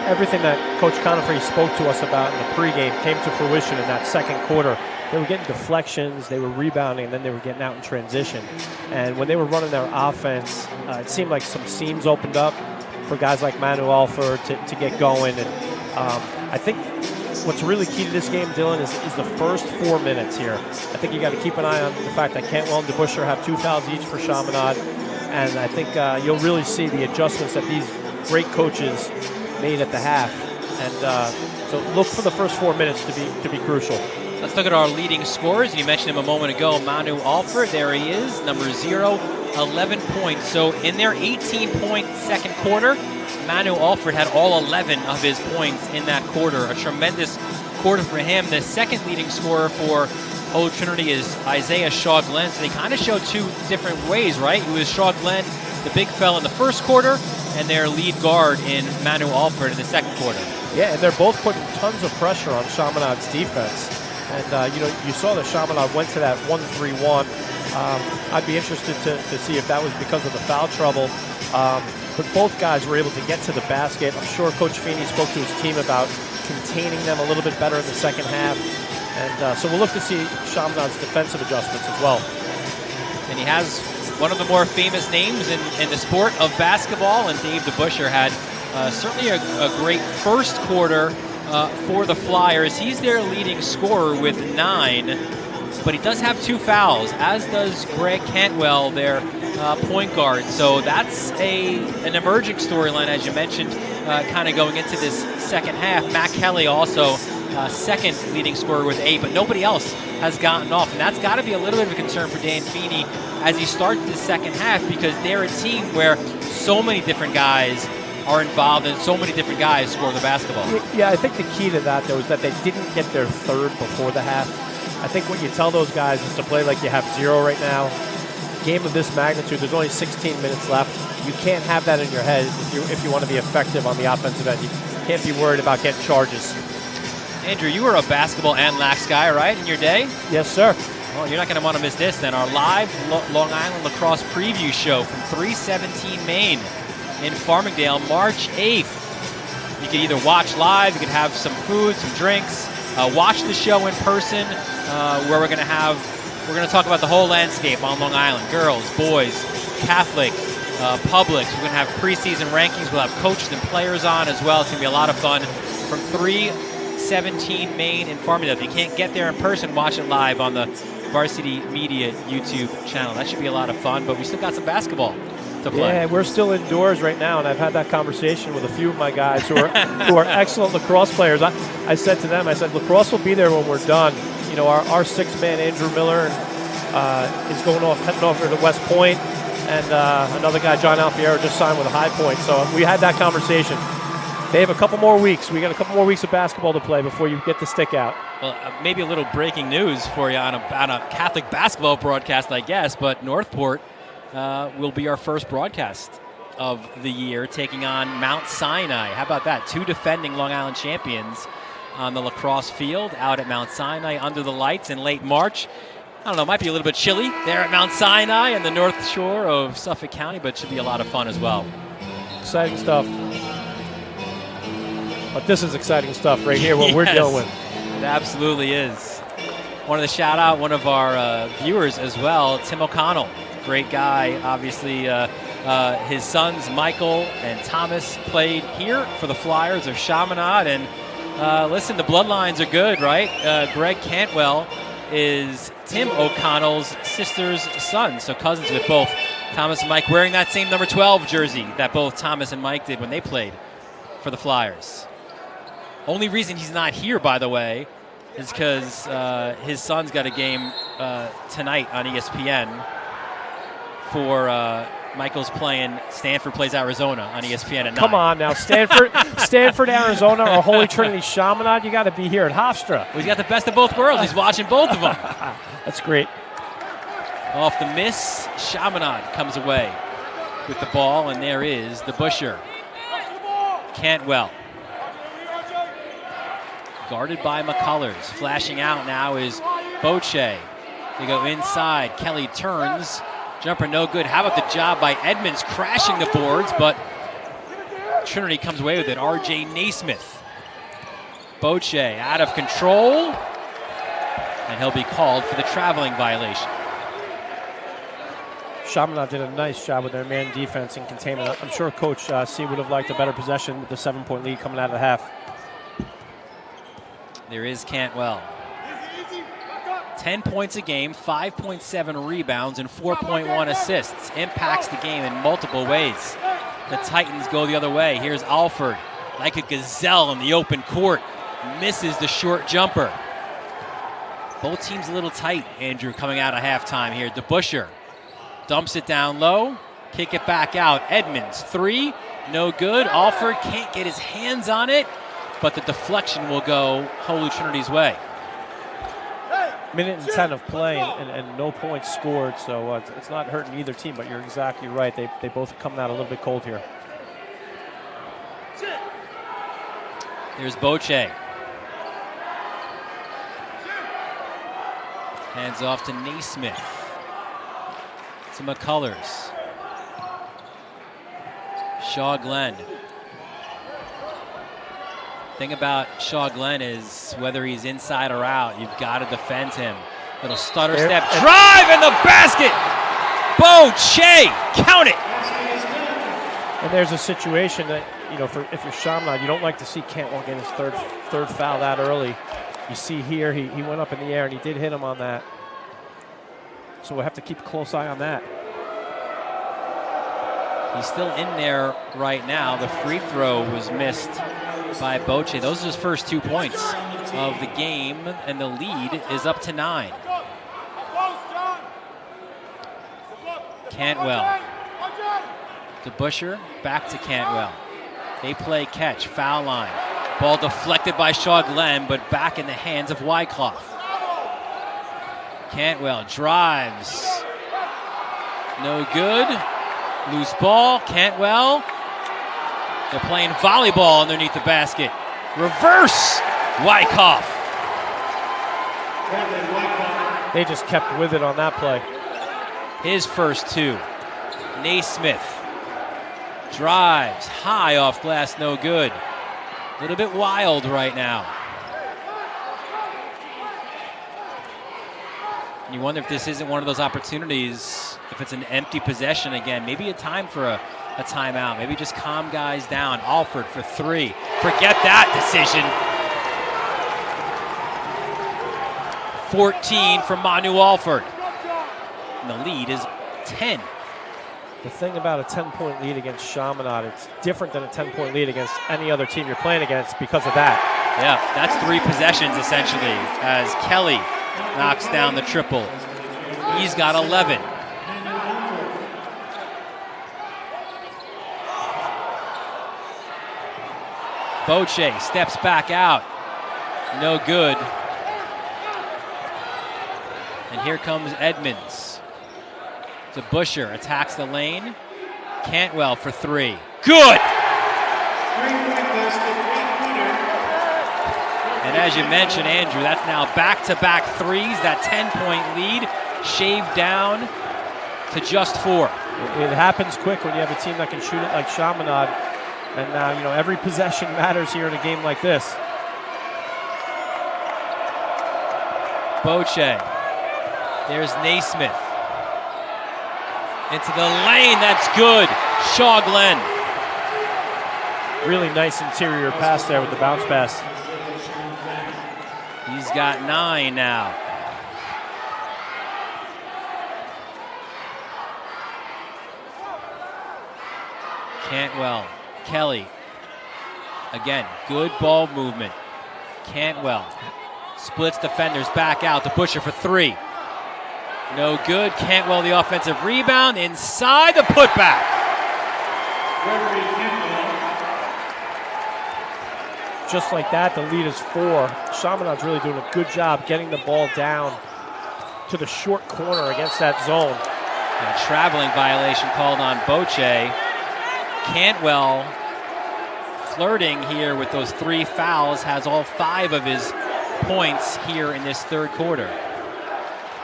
everything that Coach Conifrey spoke to us about in the pregame came to fruition in that second quarter. They were getting deflections, they were rebounding, and then they were getting out in transition. And when they were running their offense, it seemed like some seams opened up for guys like Manu Alford to get going. And I think what's really key to this game, Dylan, is the first 4 minutes here. I think you got to keep an eye on the fact that Cantwell and DeBuscher have 2 fouls each for Chaminade. And I think you'll really see the adjustments that these great coaches made at the half. And so look for the first 4 minutes to be crucial. Let's look at our leading scorers. You mentioned him a moment ago, Manu Alford. There he is, number 0, 11 points. So in their 18-point second quarter, Manu Alford had all 11 of his points in that quarter. A tremendous quarter for him. The second leading scorer for Holy Trinity is Isaiah Shaw-Glenn. So they kind of show 2 different ways, right? It was Shaw-Glenn, the big fella in the first quarter, and their lead guard in Manu Alford in the second quarter. Yeah, and they're both putting tons of pressure on Chaminade's defense. And, you saw that Chaminade went to that 1-3-1. I'd be interested to see if that was because of the foul trouble. But both guys were able to get to the basket. I'm sure Coach Feeney spoke to his team about containing them a little bit better in the second half. And so we'll look to see Chaminade's defensive adjustments as well. And he has one of the more famous names in the sport of basketball, and Dave DeBuscher had certainly a great first quarter for the Flyers. He's their leading scorer with 9, but he does have 2 fouls, as does Greg Cantwell, their point guard. So that's an emerging storyline, as you mentioned, kind of going into this second half. Matt Kelly also second leading scorer with 8, but nobody else has gotten off. And that's got to be a little bit of a concern for Dan Feeney as he starts the second half, because they're a team where so many different guys are involved and so many different guys score the basketball. Yeah, I think the key to that, though, is that they didn't get their third before the half. I think what you tell those guys is to play like you have 0 right now. Game of this magnitude, there's only 16 minutes left. You can't have that in your head if you want to be effective on the offensive end. You can't be worried about getting charges. Andrew, you were a basketball and lax guy, right, in your day? Yes, sir. Well, you're not going to want to miss this then. Our live Long Island lacrosse preview show from 317 Main in Farmingdale, March 8th. You can either watch live, you can have some food, some drinks, watch the show in person, where we're going to talk about the whole landscape on Long Island. Girls, boys, Catholic, Publix. We're going to have preseason rankings. We'll have coaches and players on as well. It's going to be a lot of fun from 317 Main in Farmingdale. If you can't get there in person, watch it live on the Varsity Media YouTube channel. That should be a lot of fun, but we still got some basketball to play. Yeah, we're still indoors right now, and I've had that conversation with a few of my guys who are excellent lacrosse players. I said to them, lacrosse will be there when we're done. You know, our six-man Andrew Miller is heading over to West Point, and another guy, John Alfiero, just signed with a High Point. So we had that conversation. They have a couple more weeks. We got a couple more weeks of basketball to play before you get the stick out. Well, maybe a little breaking news for you on a Catholic basketball broadcast, I guess, but Northport will be our first broadcast of the year, taking on Mount Sinai. How about that? 2 defending Long Island champions on the lacrosse field out at Mount Sinai under the lights in late March. I don't know, it might be a little bit chilly there at Mount Sinai and the North Shore of Suffolk County, but it should be a lot of fun as well. Exciting stuff. But this is exciting stuff right here, what we're dealing with. It absolutely is. Wanted to shout out one of our viewers as well, Tim O'Connell. Great guy. Obviously, his sons, Michael and Thomas, played here for the Flyers of Chaminade. And listen, the bloodlines are good, right? Greg Cantwell is Tim O'Connell's sister's son, so cousins with both Thomas and Mike, wearing that same number 12 jersey that both Thomas and Mike did when they played for the Flyers. Only reason he's not here, by the way, is because his son's got a game tonight on ESPN for Michael's playing Stanford plays Arizona on ESPN at 9. Come on now, Stanford, Arizona, or Holy Trinity Chaminade, you got to be here at Hofstra. Well, he's got the best of both worlds. He's watching both of them. That's great. Off the miss, Chaminade comes away with the ball, and there is the Busher. Cantwell. Guarded by McCullers. Flashing out now is Boche. They go inside. Kelly turns. Jumper no good. How about the job by Edmonds crashing the boards, but Trinity comes away with it. R.J. Naismith. Boche out of control, and he'll be called for the traveling violation. Chaminade did a nice job with their man defense and containment. I'm sure Coach C would have liked a better possession with the 7-point lead coming out of the half. There is Cantwell. 10 points a game, 5.7 rebounds, and 4.1 assists. Impacts the game in multiple ways. The Titans go the other way. Here's Alford, like a gazelle in the open court. Misses the short jumper. Both teams a little tight, Andrew, coming out of halftime here. DeBuscher dumps it down low. Kick it back out. Edmonds, 3, no good. Alford can't get his hands on it, but the deflection will go Holy Trinity's way. Minute and 10 of play and no points scored, so it's not hurting either team, but you're exactly right. They both are coming out a little bit cold here. There's Boche. Hands off to Naismith. To McCullers. Shaw Glenn. Thing about Shaw Glenn is whether he's inside or out, you've got to defend him. Little stutter step, drive in the basket! Boche, count it! And there's a situation that, you know, if you're Chaminade, you don't like to see Cantwell get his third foul that early. You see here, he went up in the air and he did hit him on that. So we'll have to keep a close eye on that. He's still in there right now. The free throw was missed by Boche. Those are his first 2 points of the game, and the lead is up to 9. Cantwell to Busher, back to Cantwell. They play catch, foul line. Ball deflected by Shaw Glenn, but back in the hands of Wyckoff. Cantwell drives. No good. Loose ball. Cantwell. They're playing volleyball underneath the basket. Reverse. Wyckoff. They just kept with it on that play. His first 2. Naismith drives high off glass. No good. A little bit wild right now. And you wonder if this isn't one of those opportunities, if it's an empty possession again, maybe a time for a timeout. Maybe just calm guys down. Alford for 3. Forget that decision. 14 from Manu Alford. And the lead is 10. The thing about a 10-point lead against Chaminade, it's different than a 10-point lead against any other team you're playing against because of that. Yeah, that's 3 possessions essentially as Kelly knocks down the triple. He's got 11. Boche steps back out. No good. And here comes Edmonds. To Busher, attacks the lane. Cantwell for 3. Good! And as you mentioned, Andrew, that's now back-to-back threes. That 10-point lead shaved down to just 4. It happens quick when you have a team that can shoot it like Chaminade. And now, every possession matters here in a game like this. Boche. There's Naismith. Into the lane, that's good. Shaw Glenn. Really nice interior pass there with the bounce pass. He's got 9 now. Cantwell, Kelly. Again, good ball movement. Cantwell splits defenders back out to Busher for 3. No good. Cantwell the offensive rebound. Inside the putback. Just like that, the lead is 4. Chaminade's really doing a good job getting the ball down to the short corner against that zone. And a traveling violation called on Boche. Cantwell flirting here with those 3 fouls, has all 5 of his points here in this third quarter.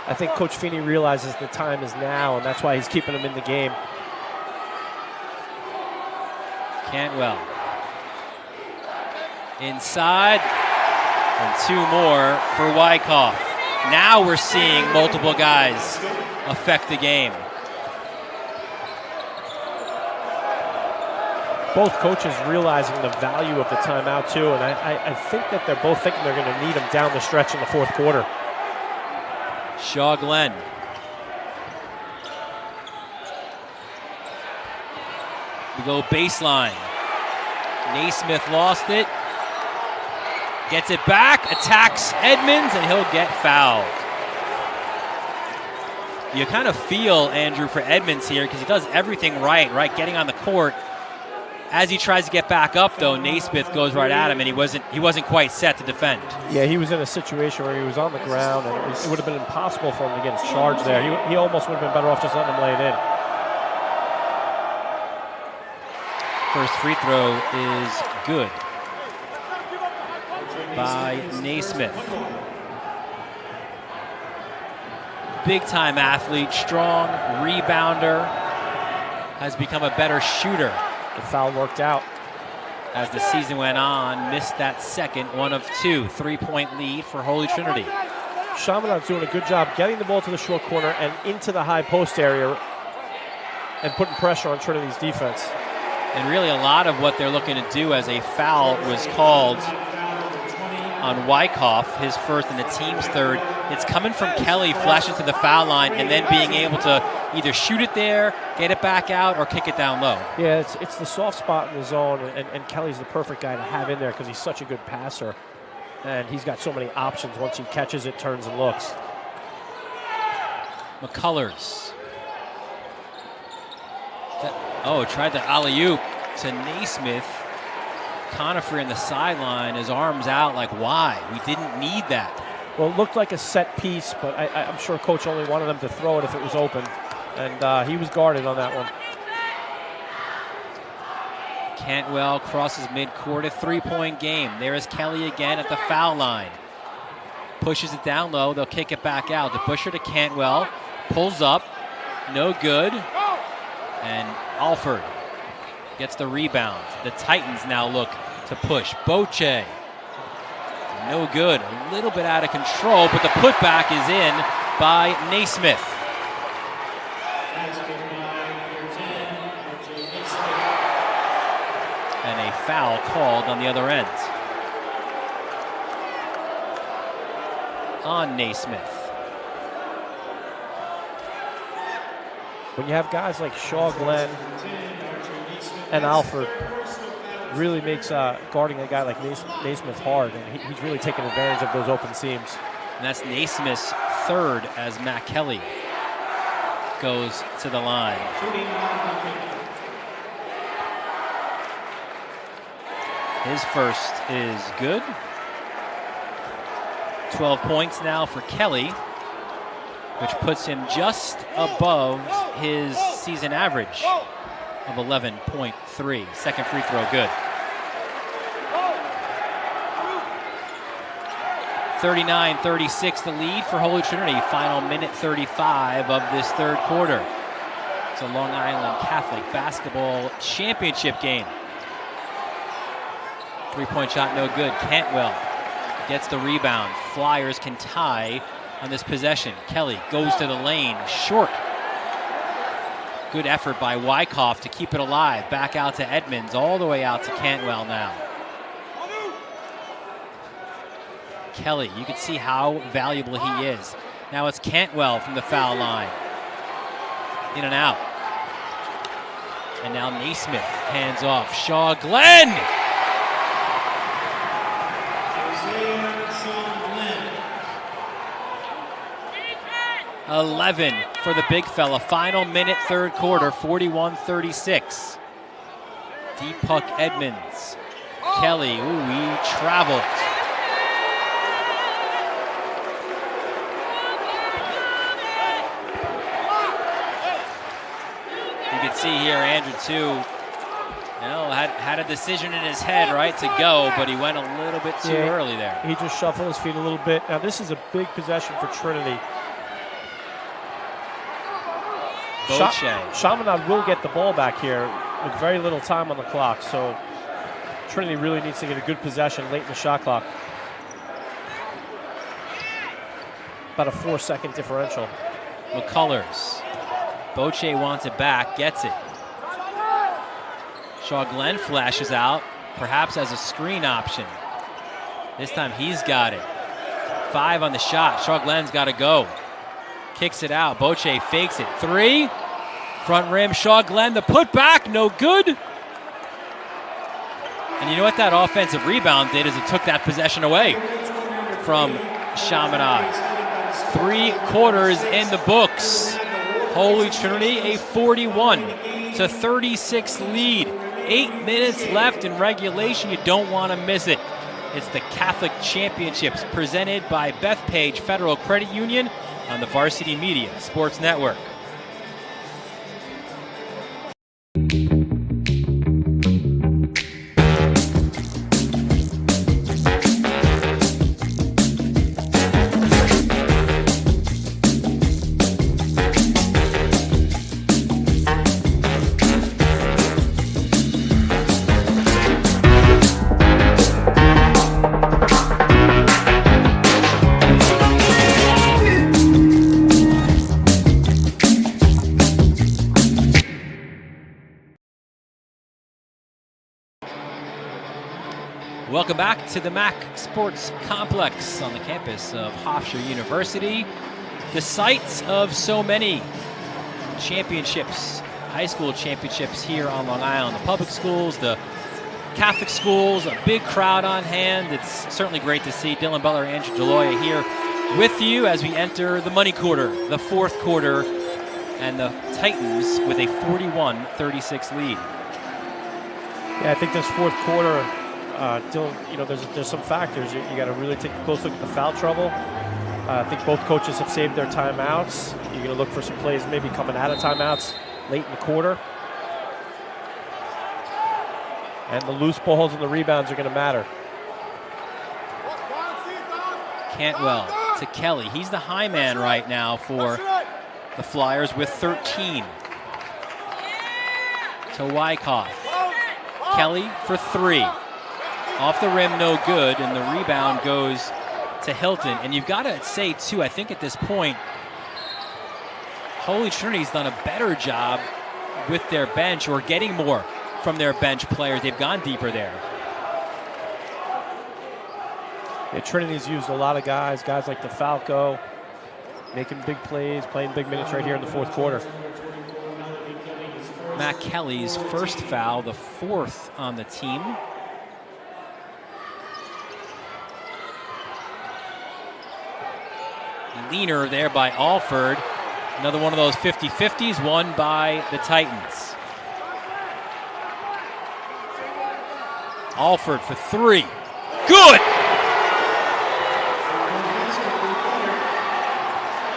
I think Coach Feeney realizes the time is now, and that's why he's keeping him in the game. Cantwell. Inside. And 2 more for Wyckoff. Now we're seeing multiple guys affect the game. Both coaches realizing the value of the timeout, too, and I think that they're both thinking they're going to need him down the stretch in the fourth quarter. Shaw Glenn. We go baseline. Naismith lost it. Gets it back, attacks Edmonds, and he'll get fouled. You kind of feel, Andrew, for Edmonds here because he does everything right, getting on the court. As he tries to get back up, though, Naismith goes right at him, and he wasn't quite set to defend. Yeah, he was in a situation where he was on the ground, and it would have been impossible for him to get his charge there. He almost would have been better off just letting him lay it in. First free throw is good by Naismith. Big-time athlete, strong rebounder, has become a better shooter. The foul worked out. As the season went on, missed that second, 1 of 2. 3-point lead for Holy Trinity. Chaminade's doing a good job getting the ball to the short corner and into the high post area and putting pressure on Trinity's defense. And really a lot of what they're looking to do as a foul was called on Wyckoff, his first and the team's third. It's coming from Kelly flashing to the foul line and then being able to either shoot it there, get it back out, or kick it down low. Yeah, it's the soft spot in the zone, and Kelly's the perfect guy to have in there because he's such a good passer. And he's got so many options. Once he catches it, turns and looks. McCullers. Tried the alley-oop to Naismith. Conifrey on the sideline, his arms out like, why? We didn't need that. Well, it looked like a set piece, but I'm sure Coach only wanted them to throw it if it was open. And he was guarded on that one. Cantwell crosses midcourt, a three-point game. There is Kelly again at the foul line. Pushes it down low. They'll kick it back out. DeBusschere to Cantwell. Pulls up. No good. And Alford gets the rebound. The Titans now look to push. Boche. No good. A little bit out of control, but the putback is in by Naismith. And a foul called on the other end on Naismith. When you have guys like Shaw, Glenn, and Alford, really makes guarding a guy like Naismith hard, and he's really taking advantage of those open seams. And that's Naismith's third as Matt Kelly goes to the line. His first is good. 12 points now for Kelly, which puts him just above his season average of 11.3. Second free throw good. 39-36 the lead for Holy Trinity. Final minute 35 of this third quarter. It's a Long Island Catholic basketball championship game. Three-point shot no good. Cantwell gets the rebound. Flyers can tie on this possession. Kelly goes to the lane, short. Good effort by Wyckoff to keep it alive. Back out to Edmonds, all the way out to Cantwell now. Kelly, you can see how valuable he is. Now it's Cantwell from the foul line. In and out. And now Naismith hands off. Shaw Glenn! 11 for the big fella. Final minute, third quarter, 41-36. Deep puck Edmonds. Kelly, he traveled. You can see here Andrew too, had a decision in his head, right, to go, but he went a little bit too early there. He just shuffled his feet a little bit. Now this is a big possession for Trinity. Chaminade will get the ball back here with very little time on the clock, so Trinity really needs to get a good possession late in the shot clock. About a 4-second differential. McCullers. Boche wants it back, gets it. Shaw Glenn flashes out, perhaps as a screen option. This time he's got it. 5 on the shot. Shaw Glenn's got to go. Kicks it out. Boche fakes it. 3. Front rim. Shaw Glenn. The putback. No good. And you know what that offensive rebound did is it took that possession away from Chaminade. 3 quarters in the books. Holy Trinity a 41-36 lead. 8 minutes left in regulation. You don't want to miss it. It's the Catholic Championships presented by Bethpage Federal Credit Union on the Varsity Media Sports Network. Welcome back to the MAC Sports Complex on the campus of Hofstra University, the site of so many championships, high school championships here on Long Island. The public schools, the Catholic schools, a big crowd on hand. It's certainly great to see Dylan Butler and Andrew DeLoya here with you as we enter the money quarter, the fourth quarter, and the Titans with a 41-36 lead. Yeah, I think this fourth quarter, Dylan, there's some factors. You got to really take a close look at the foul trouble. I think both coaches have saved their timeouts. You're going to look for some plays maybe coming out of timeouts late in the quarter. And the loose balls and the rebounds are going to matter. Cantwell to Kelly. He's the high man right now for the Flyers with 13. To Wyckoff. Kelly for 3. Off the rim, no good, and the rebound goes to Hilton. And you've got to say, too, I think at this point, Holy Trinity's done a better job with their bench, or getting more from their bench players. They've gone deeper there. Yeah, Trinity's used a lot of guys like DeFalco, making big plays, playing big minutes right here in the fourth quarter. Matt Kelly's first foul, the 4th on the team. Leaner there by Alford. Another one of those 50-50s won by the Titans. Alford for 3. Good!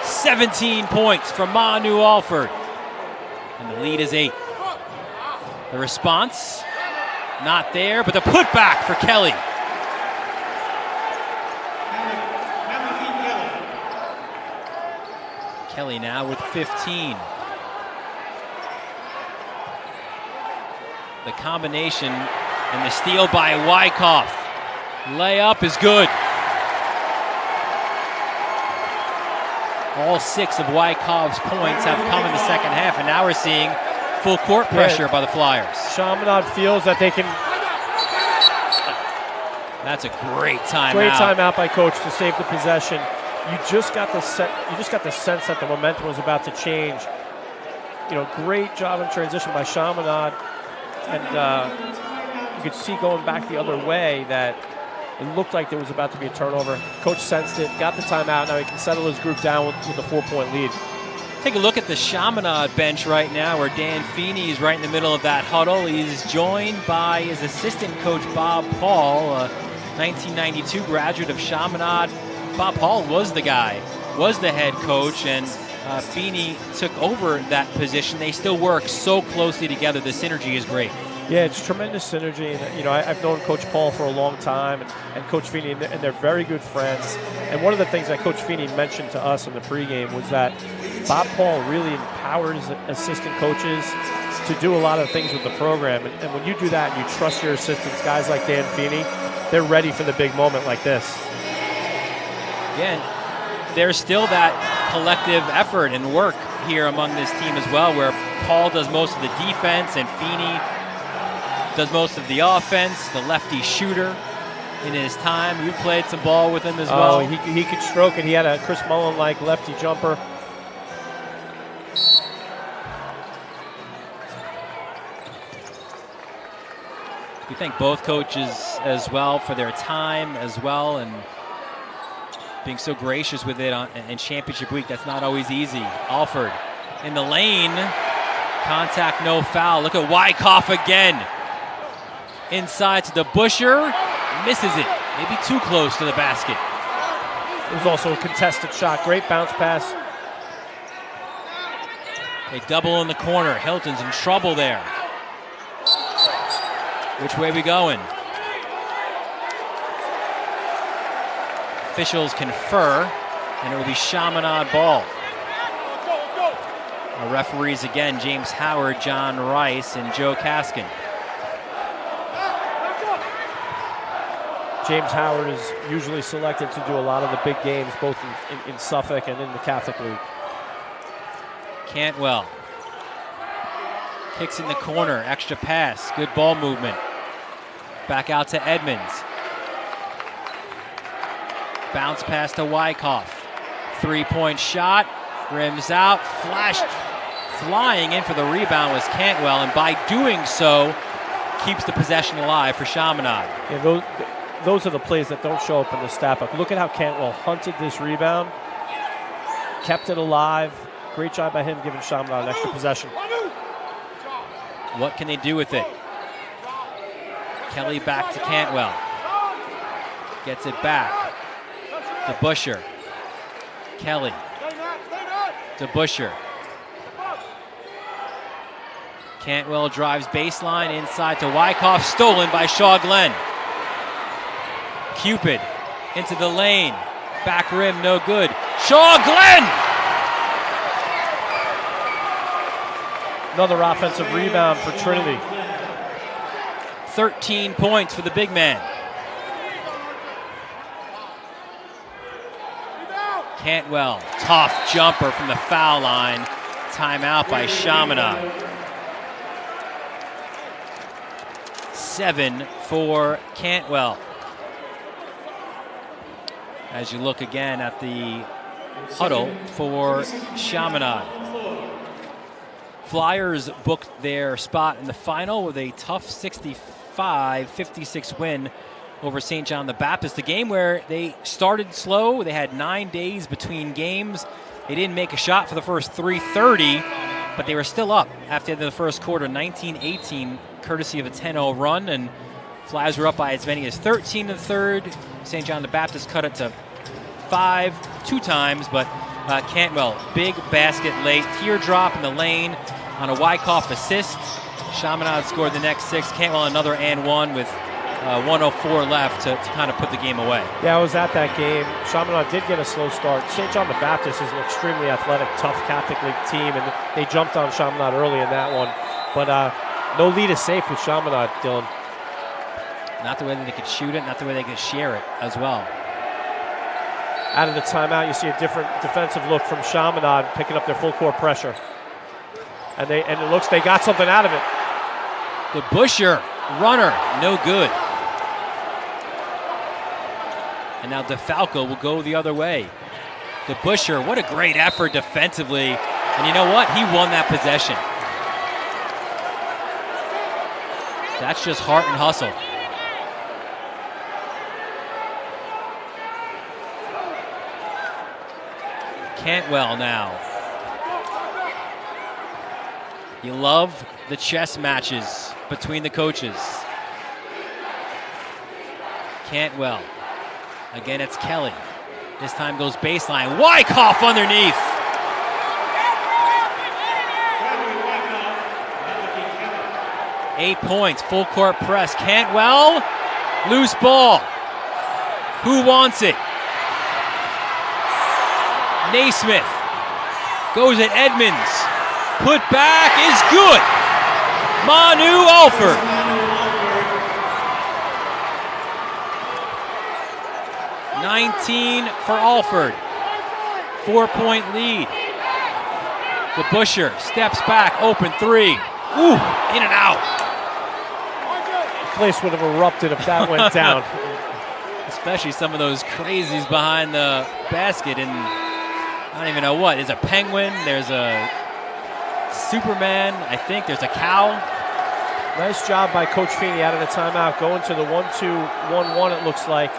17 points from Manu Alford. And the lead is 8. The response, not there, but the putback for Kelly. Kelly now with 15. The combination and the steal by Wyckoff. Layup is good. All 6 of Wyckoff's points have come in the second half, and now we're seeing full court pressure by the Flyers. Chaminade feels that they can. That's a great timeout. Great timeout by coach to save the possession. You just got the sense that the momentum was about to change. Great job in transition by Chaminade, and you could see going back the other way that it looked like there was about to be a turnover. Coach sensed it, got the timeout. Now he can settle his group down with a 4-point lead. Take a look at the Chaminade bench right now, where Dan Feeney is right in the middle of that huddle. He's joined by his assistant coach, Bob Paul, a 1992 graduate of Chaminade. Bob Paul was the head coach, and Feeney took over that position. They still work so closely together. The synergy is great. Yeah, it's tremendous synergy. And, I've known Coach Paul for a long time, and Coach Feeney, and they're very good friends. And one of the things that Coach Feeney mentioned to us in the pregame was that Bob Paul really empowers assistant coaches to do a lot of things with the program. And when you do that and you trust your assistants, guys like Dan Feeney, they're ready for the big moment like this. Again, there's still that collective effort and work here among this team as well, where Paul does most of the defense and Feeney does most of the offense, the lefty shooter in his time. You've played some ball with him as well. Oh, he could stroke it. He had a Chris Mullen-like lefty jumper. We thank both coaches as well for their time as well, and being so gracious with it in championship week. That's not always easy. Alford in the lane. Contact, no foul. Look at Wyckoff again. Inside to the Busher. Misses it. Maybe too close to the basket. It was also a contested shot. Great bounce pass. They double in the corner. Hilton's in trouble there. Which way we going? Officials confer, and it will be Chaminade ball. Our referees again, James Howard, John Rice, and Joe Kaskin. James Howard is usually selected to do a lot of the big games, both in Suffolk and in the Catholic League. Cantwell. Kicks in the corner, extra pass, good ball movement. Back out to Edmonds. Bounce pass to Wyckoff. 3-point shot. Rims out. Flashed. Flying in for the rebound was Cantwell, and by doing so, keeps the possession alive for Chaminade. Yeah, those are the plays that don't show up in the stat book. Look at how Cantwell hunted this rebound, kept it alive. Great job by him giving Chaminade an extra possession. What can they do with it? Kelly back to Cantwell. Gets it back to Busher. Kelly to Busher. Cantwell drives baseline inside to Wyckoff, stolen by Shaw Glenn. Cupid into the lane, back rim, no good. Shaw Glenn! Another offensive rebound for Trinity. 13 points for the big man. Cantwell, tough jumper from the foul line. Timeout by Chaminade. 7 for Cantwell. As you look again at the huddle for Chaminade. Flyers booked their spot in the final with a tough 65-56 win over St. John the Baptist. A game where they started slow. They had 9 days between games. They didn't make a shot for the first 3:30, but they were still up after the end of the first quarter, 19-18, courtesy of a 10-0 run, and Flyers were up by as many as 13 in the third. St. John the Baptist cut it to 5 2 times, but Cantwell, big basket late, teardrop in the lane on a Wyckoff assist. Chaminade scored the next 6. Cantwell another and one with 1:04 left to kind of put the game away. Yeah, I was at that game. Chaminade did get a slow start. St. John the Baptist is an extremely athletic, tough Catholic League team, and they jumped on Chaminade early in that one. But no lead is safe with Chaminade, Dylan. Not the way that they could shoot it, not the way they could share it as well. Out of the timeout, you see a different defensive look from Chaminade, picking up their full court pressure. And it looks they got something out of it. The Busher runner, no good. And now DeFalco will go the other way. The Busher, what a great effort defensively. And you know what? He won that possession. That's just heart and hustle. Cantwell now. You love the chess matches between the coaches. Cantwell. Again, it's Kelly. This time goes baseline. Wyckoff underneath. Eight points, full court press. Cantwell, loose ball. Who wants it? Naismith goes at Edmonds. Put back is good. Manu Alford. $19 for Alford. 4-point lead. The Busher steps back, open three. Ooh, in and out. The place would have erupted if that went down. Especially some of those crazies behind the basket, and I don't even know what. There's a penguin, there's a Superman, I think there's a cow. Nice job by Coach Feeney out of the timeout, going to the 1-2-1-1 it looks like.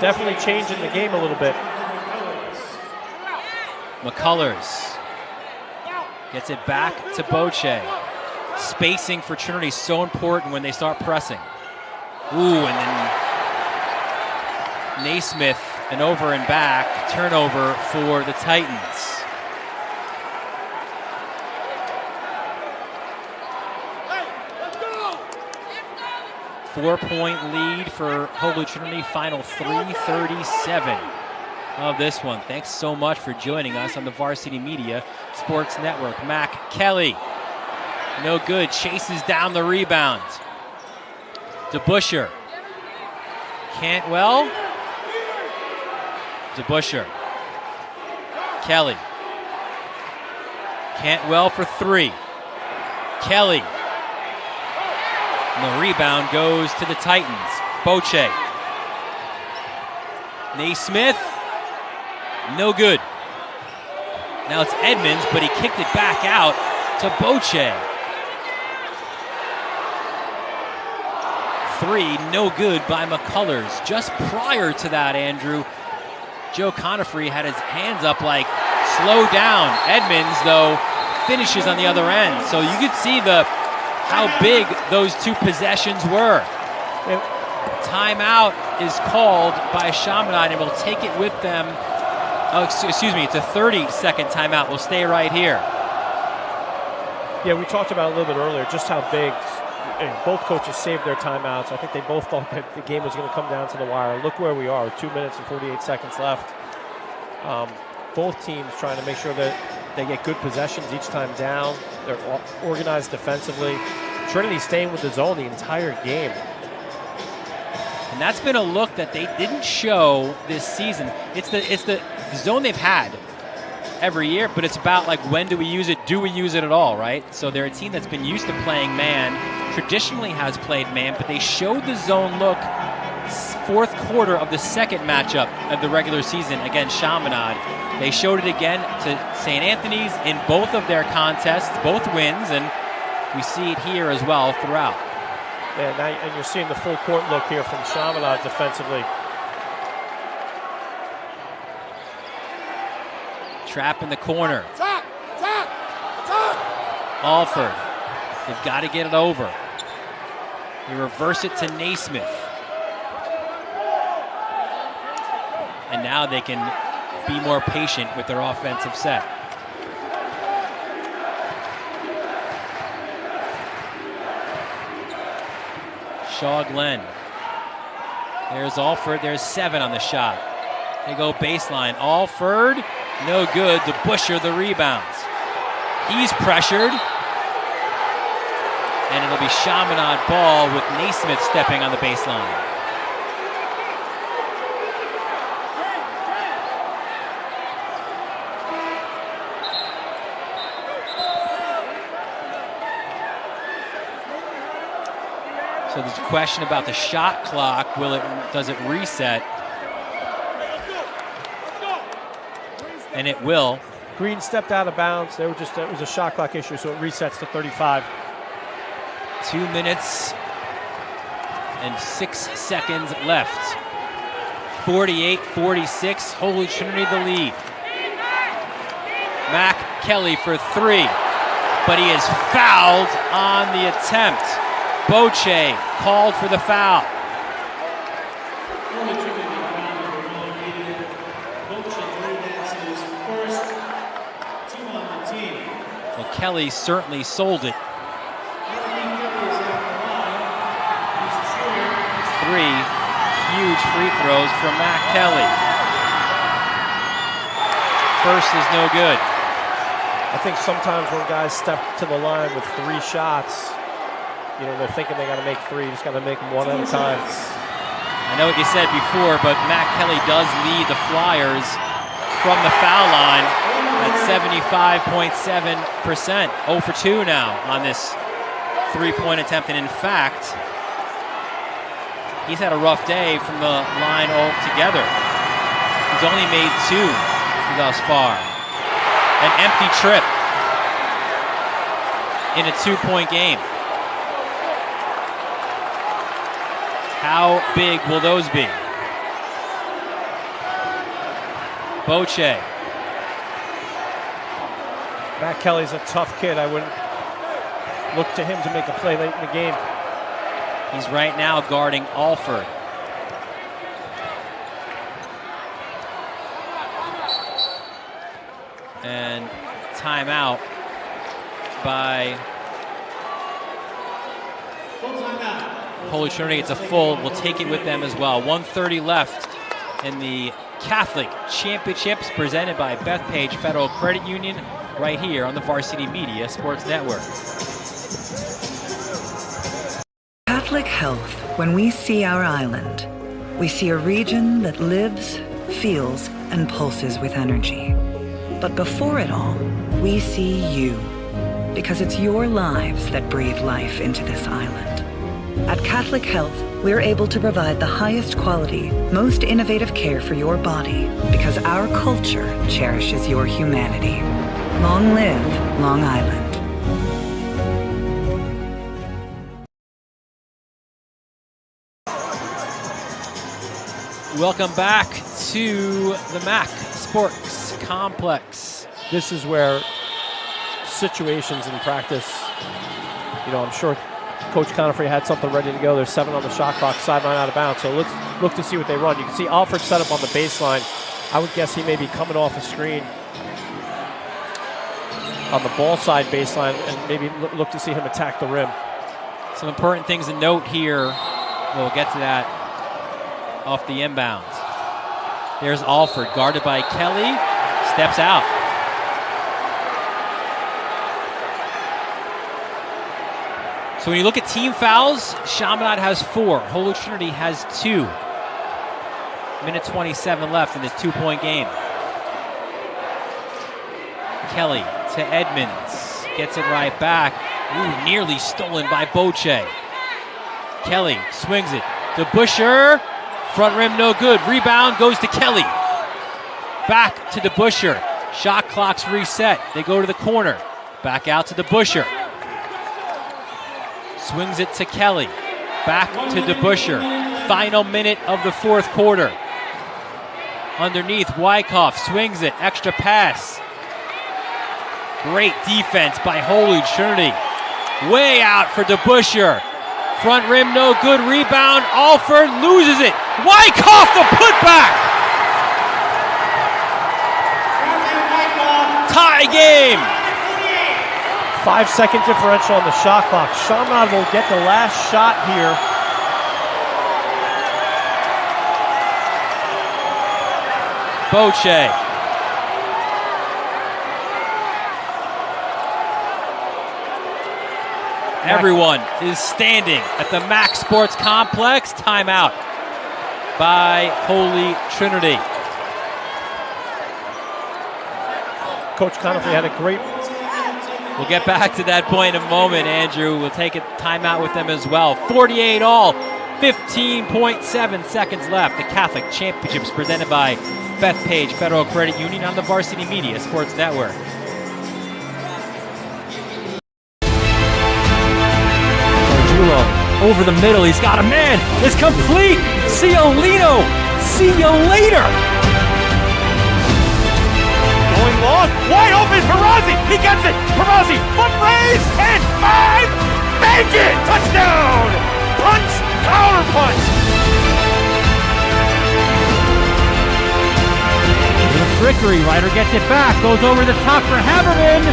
Definitely changing the game a little bit. McCullers gets it back to Boche. Spacing for Trinity is so important when they start pressing. Ooh, and then Naismith, an over and back turnover for the Titans. Four-point lead for Holy Trinity, final 3:37 of this one. Thanks so much for joining us on the Varsity Media Sports Network. Mac Kelly, no good, chases down the rebound. DeBuscher. Cantwell. DeBuscher. Kelly. Cantwell for three. Kelly. And the rebound goes to the Titans. Boche. Naismith, no good. Now it's Edmonds, but he kicked it back out to Boche. 3, no good by McCullers. Just prior to that, Andrew, Joe Conifrey had his hands up like, slow down. Edmonds, though, finishes on the other end. So you could see how big those two possessions were. Timeout is called by Chaminade, and we'll take it with them. Oh, excuse me, it's a 30-second timeout. We'll stay right here. Yeah, we talked about it a little bit earlier, just how big both coaches saved their timeouts. I think they both thought that the game was going to come down to the wire. Look where we are, 2 minutes and 48 seconds left. Both teams trying to make sure that they get good possessions each time down. They're organized defensively. Trinity staying with the zone the entire game. And that's been a look that they didn't show this season. It's the zone they've had every year, but it's about like, when do we use it? Do we use it at all, right? So they're a team that's been used to playing man, traditionally has played man, but they showed the zone look fourth quarter of the second matchup of the regular season against Chaminade. They showed it again to St. Anthony's in both of their contests, both wins, and we see it here as well throughout. Yeah, now, and you're seeing the full court look here from Chaminade defensively. Trap in the corner. Alford. They've got to get it over. You reverse it to Naismith. And now they can be more patient with their offensive set. Shaw Glenn. There's Alford. There's 7 on the shot. They go baseline. Alford, no good. The Busher, the rebounds. He's pressured. And it'll be Chaminade ball with Naismith stepping on the baseline. So there's a question about the shot clock. Does it reset? And it will. Green stepped out of bounds. It was a shot clock issue, so it resets to 35. 2 minutes and 6 seconds left. 48-46, Holy Trinity the lead. Mac Kelly for 3, but he is fouled on the attempt. Boche called for the foul. Well, Kelly certainly sold it. 3 huge free throws from Mac Kelly. First is no good. I think sometimes when guys step to the line with 3 shots, they're thinking they got to make 3. You just got to make them one at a time. I know what you said before, but Mac Kelly does lead the Flyers from the foul line at 75.7%. 0 for 2 now on this 3-point attempt. And in fact, he's had a rough day from the line altogether. He's only made 2 thus far. An empty trip in a 2-point game. How big will those be? Boche. Matt Kelly's a tough kid. I wouldn't look to him to make a play late in the game. He's right now guarding Alford. And timeout by Holy Trinity. It's a full. We'll take it with them as well. 1:30 left in the Catholic Championships presented by Bethpage Federal Credit Union right here on the Varsity Media Sports Network. Catholic Health, when we see our island, we see a region that lives, feels, and pulses with energy. But before it all, we see you, because it's your lives that breathe life into this island. At Catholic Health, we're able to provide the highest quality, most innovative care for your body because our culture cherishes your humanity. Long live Long Island. Welcome back to the MAC Sports Complex. This is where situations in practice, I'm sure Coach Conifrey had something ready to go. There's 7 on the shot clock, sideline out of bounds. So let's look to see what they run. You can see Alfred set up on the baseline. I would guess he may be coming off a screen on the ball side baseline and maybe look to see him attack the rim. Some important things to note here. We'll get to that off the inbounds. There's Alford, guarded by Kelly, steps out. So when you look at team fouls, Chaminade has 4. Holy Trinity has 2. Minute 27 left in this 2-point game. Kelly to Edmonds, gets it right back. Ooh, nearly stolen by Boche. Kelly swings it. DeBuscher, front rim no good. Rebound goes to Kelly. Back to DeBuscher. Shot clock's reset. They go to the corner. Back out to DeBuscher. Swings it to Kelly. Back to DeBuscher. Final minute of the 4th quarter. Underneath, Wyckoff swings it. Extra pass. Great defense by Holy Trinity. Way out for DeBuscher. Front rim no good. Rebound. Alford loses it. Wyckoff the putback. Tie game. 5-second differential on the shot clock. Chaminade will get the last shot here. Boche. Everyone is standing at the MAC Sports Complex. Timeout by Holy Trinity. Coach Conifrey had a great... We'll get back to that point in a moment, Andrew. We'll take a timeout with them as well. 48 all, 15.7 seconds left. The Catholic Championships presented by Bethpage Federal Credit Union on the Varsity Media Sports Network. Over the middle, he's got a man. It's complete. Ciolino. See you later. Going long, wide open, Perazzi, he gets it, Perazzi, foot raise, 10, 5, make it, touchdown, punch, power punch. The Frickery, Ryder gets it back, goes over the top for Haberman.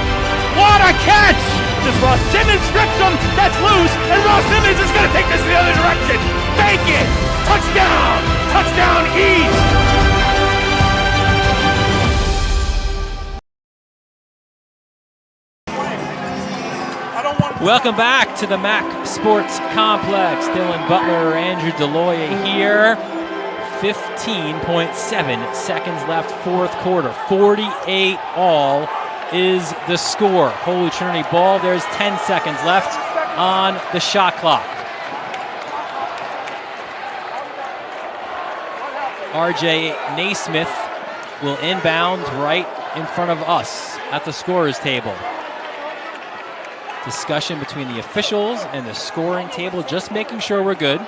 What a catch! Does Ross Simmons strips him, that's loose, and Ross Simmons is going to take this the other direction, make it, touchdown, touchdown East. Welcome back to the MAC Sports Complex. Dylan Butler, Andrew Deloya here. 15.7 seconds left, 4th quarter. 48 all is the score. Holy Trinity ball. There's 10 seconds left on the shot clock. RJ Naismith will inbound right in front of us at the scorer's table. Discussion between the officials and the scoring table, just making sure we're good.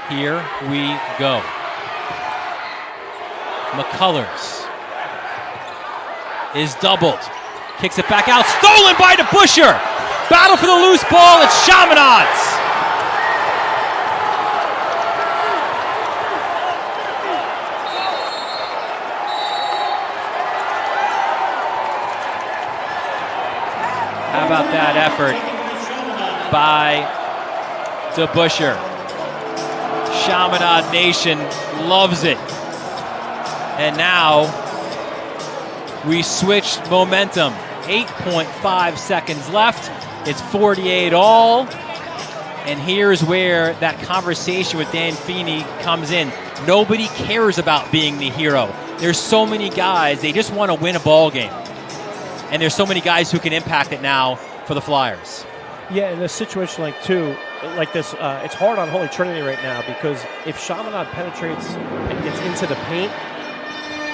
Here we go. McCullers is doubled. Kicks it back out. Stolen by DeBuscher. Battle for the loose ball. It's Chaminade's. How about that effort by DeBuscher? Chaminade Nation loves it. And now we switch momentum. 8.5 seconds left. It's 48 all. And here's where that conversation with Dan Feeney comes in. Nobody cares about being the hero. There's so many guys, they just want to win a ball game. And there's so many guys who can impact it now for the Flyers. Yeah, in a situation like 2, like this, it's hard on Holy Trinity right now because if Chaminade penetrates and gets into the paint,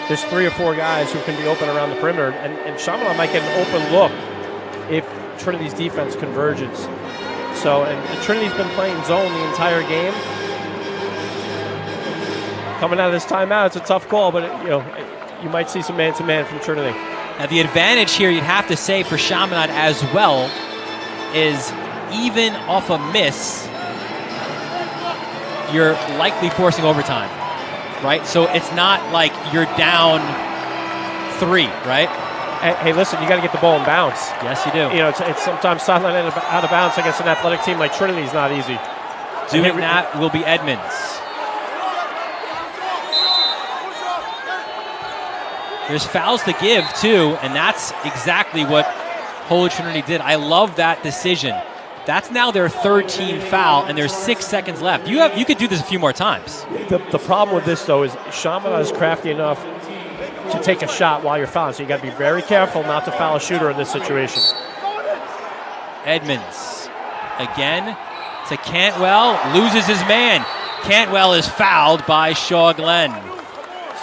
there's 3 or 4 guys who can be open around the perimeter, and Chaminade might get an open look if Trinity's defense converges. So, and Trinity's been playing zone the entire game. Coming out of this timeout, it's a tough call, but you might see some man-to-man from Trinity. Now the advantage here, you'd have to say, for Chaminade as well, is even off a miss, you're likely forcing overtime, right? So it's not like you're down 3, right? Hey, listen, you got to get the ball in bounds. Yes, you do. It's sometimes sideline out of bounds against an athletic team like Trinity is not easy. Doing that will be Edmonds. There's fouls to give, too, and that's exactly what Holy Trinity did. I love that decision. That's now their 3rd team foul, and there's 6 seconds left. You could do this a few more times. The problem with this, though, is Chaminade is crafty enough to take a shot while you're fouling, so you got to be very careful not to foul a shooter in this situation. Edmonds again to Cantwell, loses his man. Cantwell is fouled by Shaw Glenn.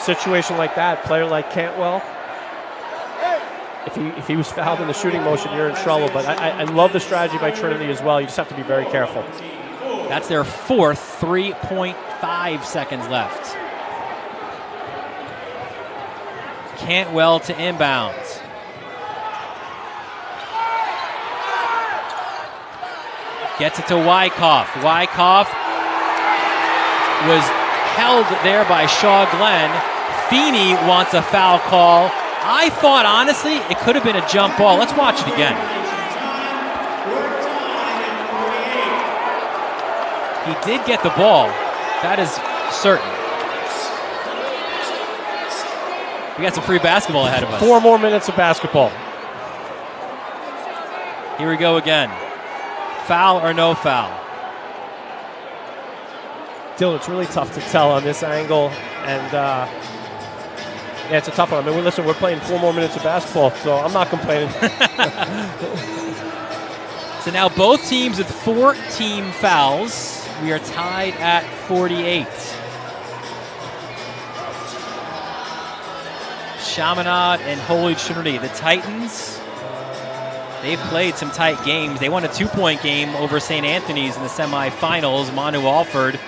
Situation like that, player like Cantwell, if he was fouled in the shooting motion, you're in trouble. But I love the strategy by Trinity as well. You just have to be very careful. That's their 4th, 3.5 seconds left. Cantwell to inbounds. Gets it to Wyckoff. Wyckoff was held there by Shaw Glenn. Feeney wants a foul call. I thought, honestly, it could have been a jump ball. Let's watch it again. He did get the ball. That is certain. We got some free basketball ahead of us. 4 more minutes of basketball. Here we go again. Foul or no foul? Dylan, it's really tough to tell on this angle, and it's a tough one. I mean, listen, we're playing 4 more minutes of basketball, so I'm not complaining. So now both teams with 4 team fouls. We are tied at 48. Chaminade and Holy Trinity, the Titans, they've played some tight games. They won a 2-point game over St. Anthony's in the semifinals. Manu Alford,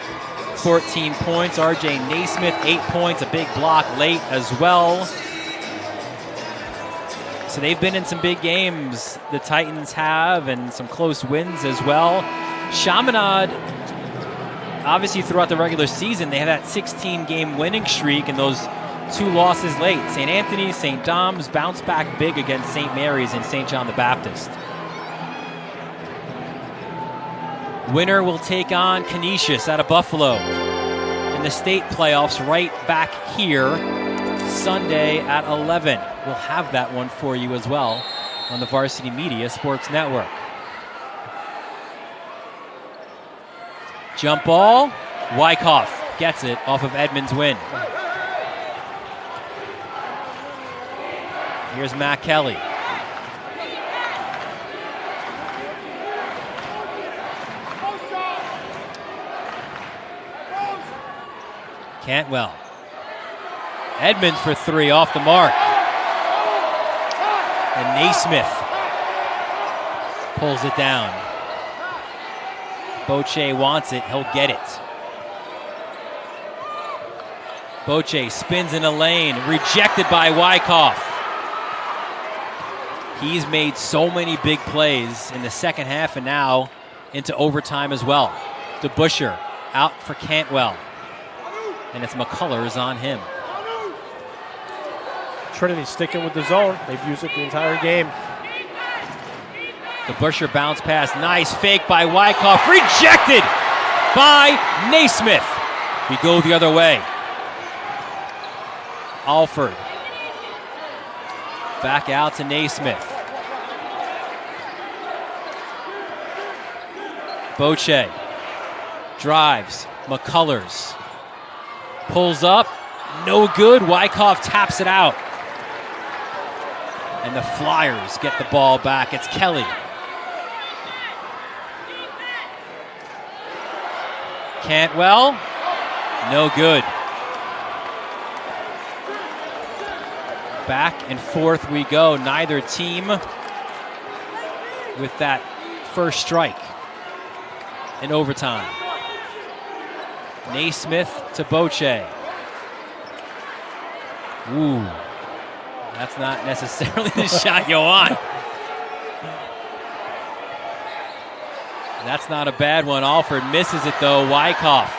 14 points. R.J. Naismith, 8 points, a big block late as well. So they've been in some big games, the Titans have, and some close wins as well. Chaminade, obviously throughout the regular season, they had that 16-game winning streak and those 2 losses late. St. Anthony's, St. Dom's bounced back big against St. Mary's and St. John the Baptist. Winner will take on Canisius out of Buffalo in the state playoffs right back here Sunday at 11. We'll have that one for you as well on the Varsity Media Sports Network. Jump ball. Wyckoff gets it off of Edmonds' win. Here's Matt Kelly. Cantwell. Edmonds for 3 off the mark. And Naismith pulls it down. Boche wants it. He'll get it. Boche spins in a lane. Rejected by Wyckoff. He's made so many big plays in the second half and now into overtime as well. DeBuscher out for Cantwell. And it's McCullers on him. Trinity sticking with the zone. They've used it the entire game. DeBuscher bounce pass. Nice fake by Wyckoff. Rejected by Naismith. We go the other way. Alford. Back out to Naismith. Boche drives. McCullers pulls up. No good. Wyckoff taps it out. And the Flyers get the ball back. It's Kelly. Cantwell, no good. Back and forth we go. Neither team with that first strike in overtime. Naismith to Boche. Ooh, that's not necessarily the shot you want. That's not a bad one. Alford misses it though. Wyckoff,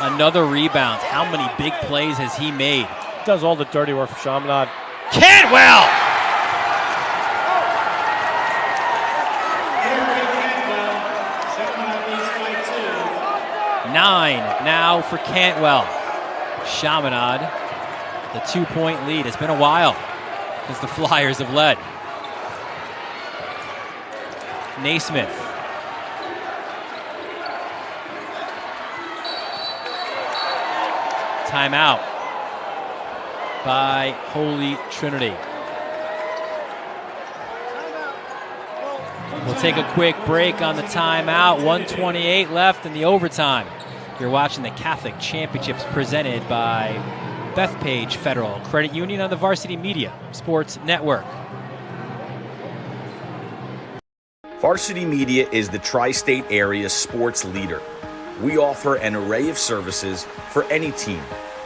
another rebound. How many big plays has he made? Does all the dirty work for Chaminade. Cantwell! Nine now for Cantwell. Chaminade, the 2-point lead. It's been a while since the Flyers have led. Naismith. Timeout by Holy Trinity. We'll take a quick break on the timeout. 1:28 left in the overtime. You're watching the Catholic Championships presented by Bethpage Federal Credit Union on the Varsity Media Sports Network. Varsity Media is the tri-state area's sports leader. We offer an array of services for any team,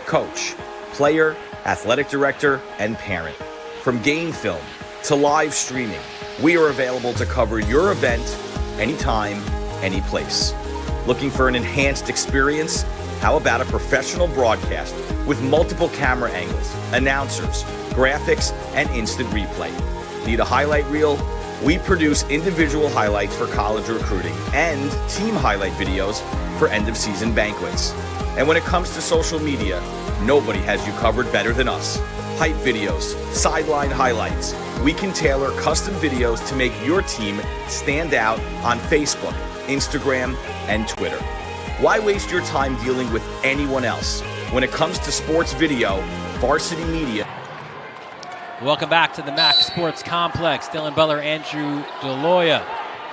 coach, player, athletic director, and parent. From game film to live streaming, we are available to cover your event anytime, any place. Looking for an enhanced experience? How about a professional broadcast with multiple camera angles, announcers, graphics, and instant replay? Need a highlight reel? We produce individual highlights for college recruiting and team highlight videos for end-of-season banquets. And when it comes to social media, nobody has you covered better than us. Hype videos, sideline highlights. We can tailor custom videos to make your team stand out on Facebook, Instagram, and Twitter. Why waste your time dealing with anyone else? When it comes to sports video, Varsity Media. Welcome back to the MAC Sports Complex. Dylan Butler, Andrew DeLoya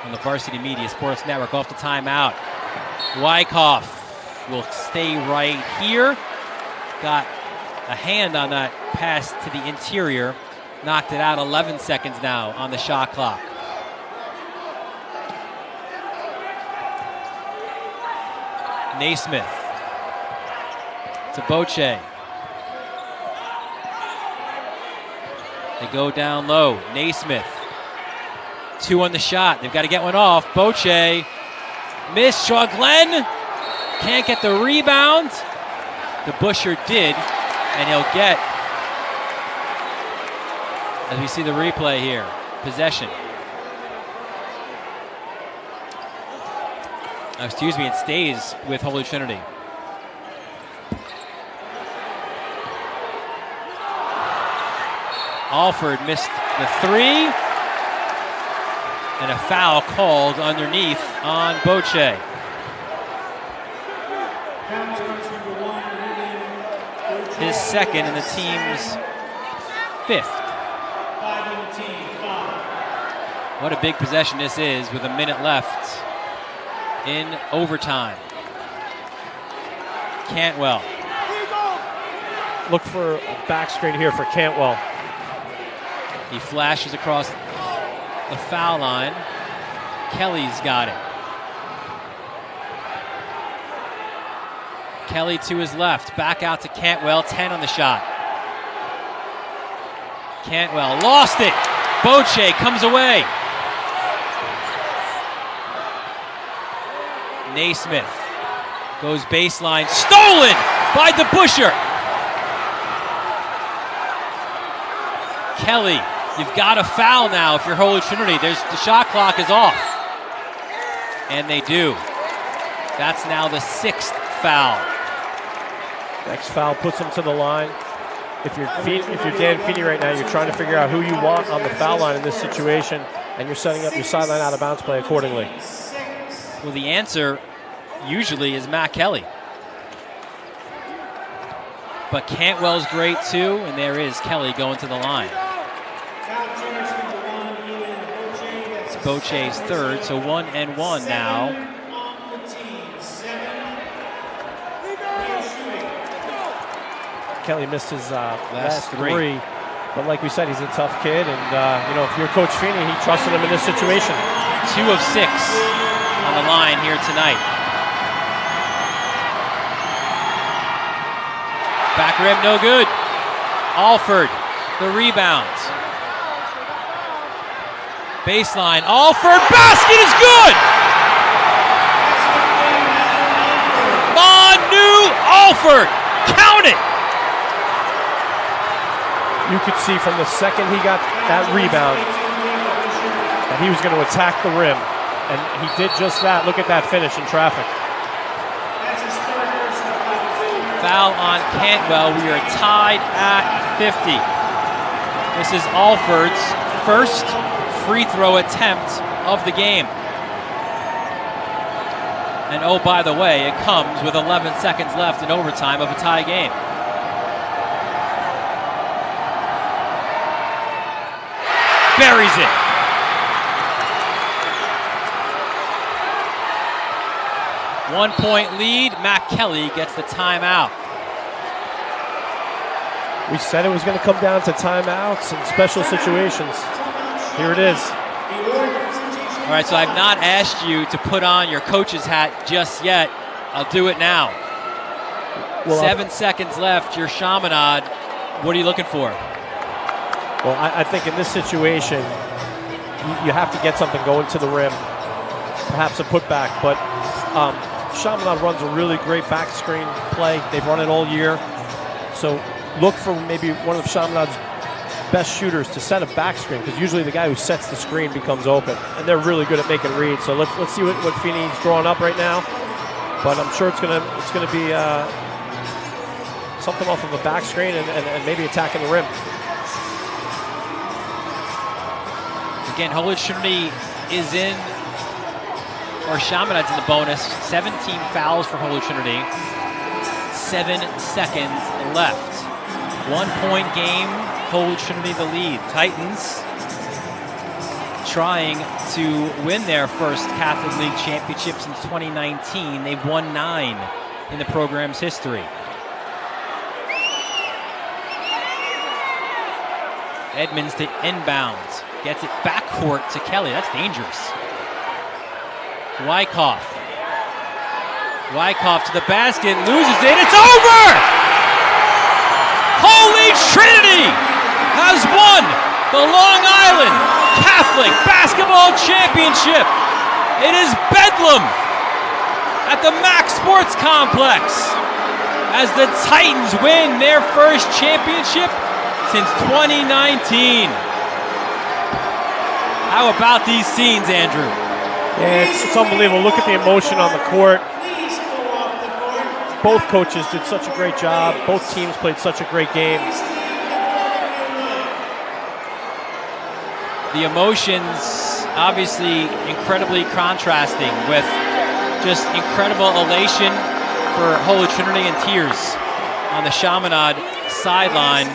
on the Varsity Media Sports Network. Off the timeout. Wyckoff will stay right here. Got a hand on that pass to the interior. Knocked it out. 11 seconds now on the shot clock. Naismith to Boche. They go down low. Naismith. 2 on the shot. They've got to get one off. Boche. Missed. Shaw Glenn can't get the rebound. The Busher did, and he'll get, as we see the replay here, possession. Excuse me, it stays with Holy Trinity. Alford missed the 3, and a foul called underneath on Boche. His second and the team's 5th. What a big possession this is with a minute left in overtime. Cantwell. Look for a back screen here for Cantwell. He flashes across the foul line. Kelly's got it. Kelly to his left, back out to Cantwell, 10 on the shot. Cantwell lost it. Boche comes away. Naismith goes baseline, stolen by the Busher. Kelly, you've got to foul now if you're Holy Trinity. The shot clock is off. And they do. That's now the 6th foul. Next foul puts him to the line. If you're Dan Feeney right now, you're trying to figure out who you want on the foul line in this situation, and you're setting up your sideline out of bounds play accordingly. Well, the answer usually is Matt Kelly. But Cantwell's great too, and there is Kelly going to the line. It's Boche's 3rd, so 1-1 now Kelly missed his last three. three. But like we said, he's a tough kid. And, if you're Coach Feeney, he trusted him in this situation. 2 of 6 on the line here tonight. Back rim, no good. Alford, the rebound. Baseline, Alford, basket is good! Manu Alford, count it! You could see from the second he got that rebound that he was going to attack the rim. And he did just that. Look at that finish in traffic. Foul on Cantwell. We are tied at 50. This is Alford's first free throw attempt of the game. And oh, by the way, it comes with 11 seconds left in overtime of a tie game. Buries it. One-point lead. Matt Kelly gets the timeout. We said it was going to come down to timeouts and special situations. Here it is. All right, so I've not asked you to put on your coach's hat just yet. I'll do it now. Well, 7 seconds left. You're Chaminade. What are you looking for? Well, I think in this situation, you have to get something going to the rim, perhaps a putback. But Chaminade runs a really great back screen play. They've run it all year. So look for maybe one of Chaminade's best shooters to set a back screen, because usually the guy who sets the screen becomes open, and they're really good at making reads. So let's see what Feeney's drawing up right now. But I'm sure it's gonna be something off of a back screen and maybe attacking the rim. Again, Holy Trinity is in, or Chaminade's in the bonus. 17 fouls for Holy Trinity. 7 seconds left. 1-point game, Holy Trinity the lead. Titans trying to win their first Catholic League championship since 2019. They've won 9 in the program's history. Edmonds to inbounds. Gets it backcourt to Kelly. That's dangerous. Wyckoff to the basket, loses it. It's over! Holy Trinity has won the Long Island Catholic Basketball Championship. It is bedlam at the Mac Sports Complex as the Titans win their first championship since 2019. How about these scenes, Andrew? Yeah, it's unbelievable. Look at the emotion on the court. Both coaches did such a great job. Both teams played such a great game. The emotions obviously incredibly contrasting, with just incredible elation for Holy Trinity and tears on the Chaminade sideline.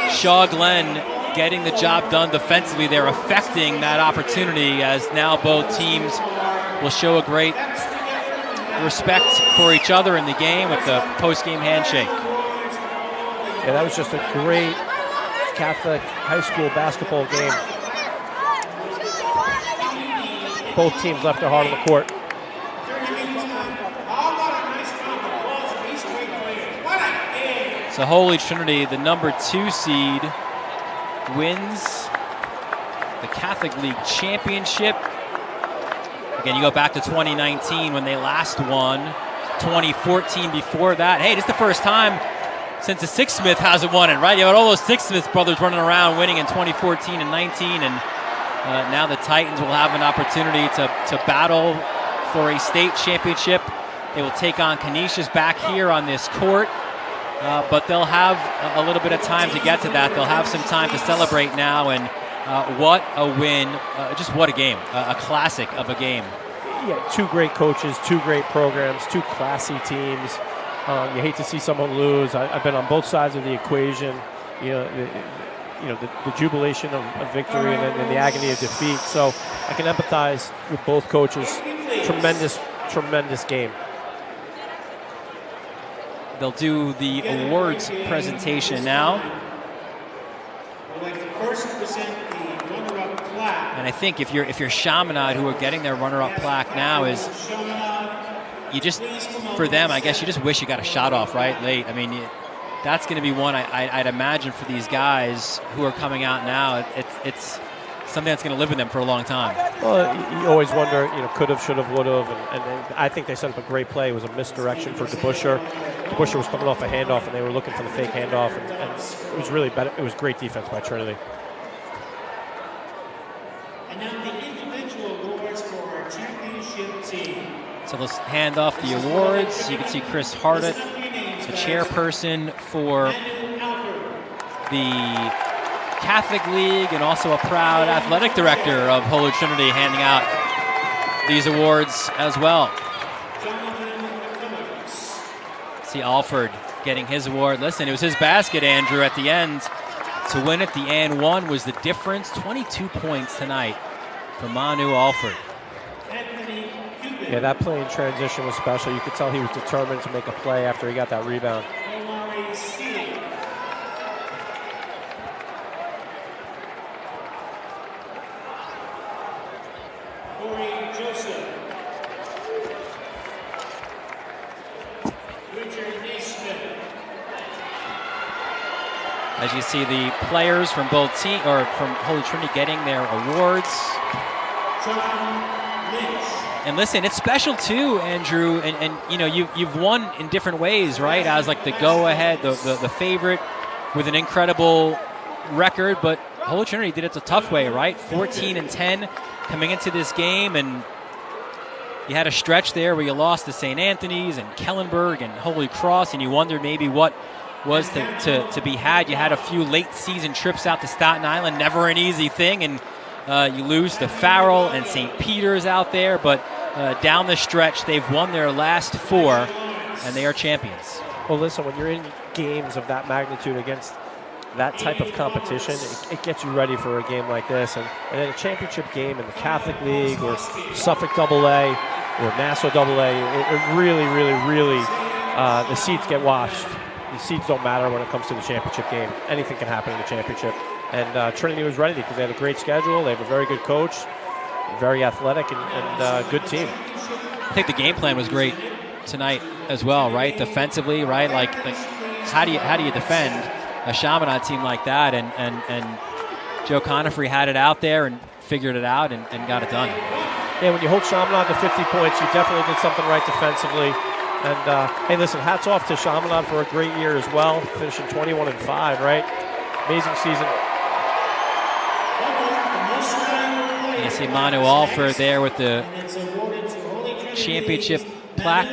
Shaw Glenn getting the job done defensively. They're affecting that opportunity, as now both teams will show a great respect for each other in the game with the post-game handshake. Yeah, that was just a great Catholic high school basketball game. Both teams left their heart on the court. So Holy Trinity, the number 2 seed, wins the Catholic League Championship. Again, you go back to 2019 when they last won. 2014 before that. Hey, this is the first time since the Sixsmith hasn't won it, right? You had all those Sixsmith brothers running around winning in 2014 and 19, and now the Titans will have an opportunity to battle for a state championship. They will take on Canisius back here on this court. But they'll have a little bit of time to get to that. They'll have some time to celebrate now, and what a win. Just what a game. A classic of a game. Yeah, 2 great coaches, 2 great programs, 2 classy teams. You hate to see someone lose. I've been on both sides of the equation. The jubilation of victory and the agony of defeat. So I can empathize with both coaches. Tremendous, tremendous game. they'll do the awards presentation now. And I think if you're Chaminade, who are getting their runner-up plaque now, is you just, for them, I guess you just wish you got a shot off right late. I mean, that's going to be one I'd imagine for these guys who are coming out now. It's something that's going to live with them for a long time. Well, you always wonder, could have, should have, would have, and I think they set up a great play. It was a misdirection for DeBuscher. DeBuscher was coming off a handoff, and they were looking for the fake handoff, and it was really better. It was great defense by Trinity. And now the individual awards for our championship team. So let's hand off the awards. You can see Chris Hardett, the chairperson for the Catholic League and also a proud athletic director of Holy Trinity, handing out these awards as well. See Alford getting his award. Listen, it was his basket, Andrew, at the end to win it. The and one was the difference. 22 points tonight for Manu Alford. Yeah, that play in transition was special. You could tell he was determined to make a play after he got that rebound. As you see the players from both teams, or from Holy Trinity, getting their awards. And listen, it's special too, Andrew, and you've won in different ways, right? As like the go-ahead, the favorite with an incredible record, but Holy Trinity did it the tough way, right? 14-10 coming into this game, and you had a stretch there where you lost to St. Anthony's and Kellenberg and Holy Cross, and you wondered maybe what was to be had. You had a few late season trips out to Staten Island, never an easy thing, and you lose to Farrell and St. Peter's out there, but down the stretch they've won their last 4 and they are champions. Well, listen, when you're in games of that magnitude against that type of competition, it gets you ready for a game like this, and in a championship game in the Catholic League or Suffolk AA or Nassau AA, it really the seats get washed. The seeds don't matter when it comes to the championship game. Anything can happen in the championship. And Trinity was ready because they had a great schedule. They have a very good coach, very athletic, and good team. I think the game plan was great tonight as well, right? Defensively, right? Like how do you defend a Chaminade team like that? And Joe Conifrey had it out there and figured it out and got it done. Yeah, when you hold Chaminade to 50 points, you definitely did something right defensively. And, hey, listen, hats off to Chaminade for a great year as well, finishing 21-5, right? Amazing season. You see Manu Alford there with the championship plaque.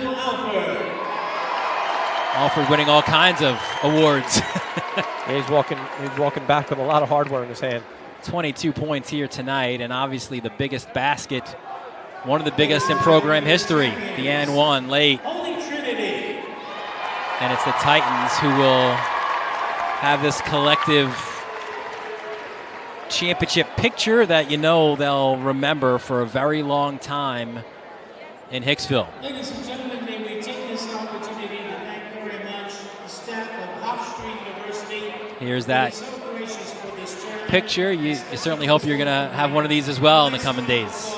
Alford winning all kinds of awards. Yeah, he's walking back with a lot of hardware in his hand. 22 points here tonight, and obviously the biggest basket, one of the biggest in program history, the and one late. And it's the Titans who will have this collective championship picture that they'll remember for a very long time in Hicksville. Ladies and gentlemen, may we take this opportunity to thank very much the staff of Hofstra University. Here's that picture. You certainly hope you're going to have one of these as well in the coming days.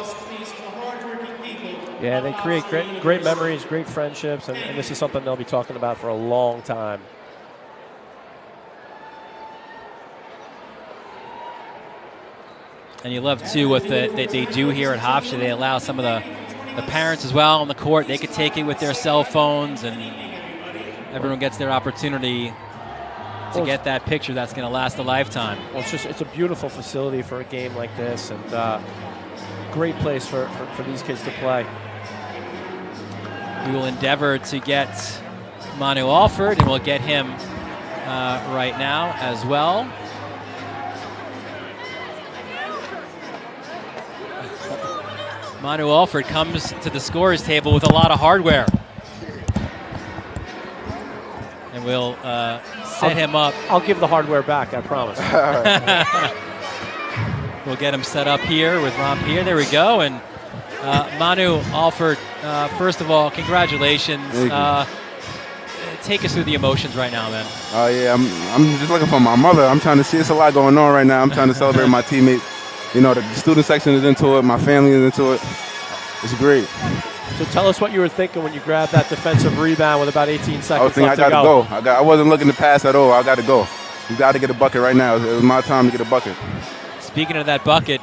Yeah, they create great memories, great friendships, and this is something they'll be talking about for a long time. And you love, too, what they do here at Hofstra. They allow some of the parents as well on the court. They could take it with their cell phones, and everyone gets their opportunity to get that picture that's going to last a lifetime. Well, it's a beautiful facility for a game like this, and great place for these kids to play. We will endeavor to get Manu Alford, and we'll get him right now as well. Manu Alford comes to the scorer's table with a lot of hardware. And we'll set him up. I'll give the hardware back, I promise. All right. We'll get him set up here with Ron Pierre. There we go. And Manu Alford, first of all, congratulations. Take us through the emotions right now, man. Oh, yeah, I'm just looking for my mother. I'm trying to see, it's a lot going on right now. I'm trying to celebrate my teammates. You know, the student section is into it. My family is into it. It's great. So tell us what you were thinking when you grabbed that defensive rebound with about 18 seconds I was thinking, left I got to to go. I wasn't looking to pass at all. I got to go. You got to get a bucket right now. It was my time to get a bucket. Speaking of that bucket,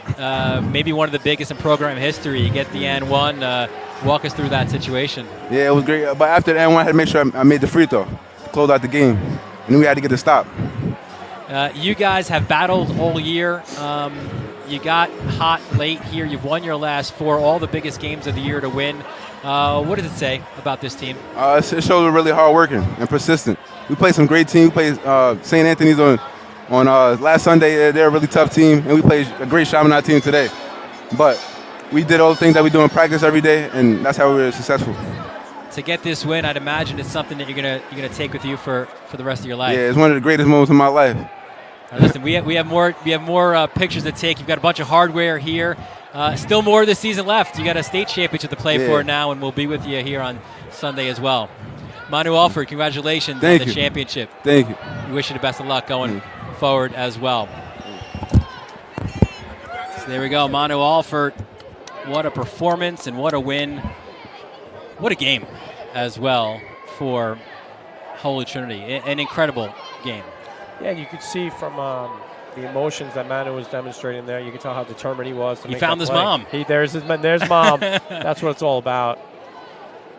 maybe one of the biggest in program history. You get the N1. Walk us through that situation. Yeah, it was great. But after the N1, I had to make sure I made the free throw, close out the game. And then we had to get the stop. You guys have battled all year. You got hot late here. You've won your last 4, all the biggest games of the year to win. What does it say about this team? It shows we're really hard working and persistent. We played some great teams. We played St. Anthony's on last Sunday. They're a really tough team, and we played a great Chaminade team today. But we did all the things that we do in practice every day, and that's how we were successful. To get this win, I'd imagine it's something that you're gonna take with you for the rest of your life. Yeah, it's one of the greatest moments of my life. Listen, we have more pictures to take. You've got a bunch of hardware here. Still more of the season left. You got a state championship to play for now, and we'll be with you here on Sunday as well. Manu Alford, congratulations on the championship. Thank you. We wish you the best of luck going forward as well. So there we go, Manu Alford. What a performance and what a win. What a game as well for Holy Trinity. An incredible game. Yeah, you could see from the emotions that Manu was demonstrating there. You could tell how determined he was to make that found his play. mom. There's mom. That's what it's all about.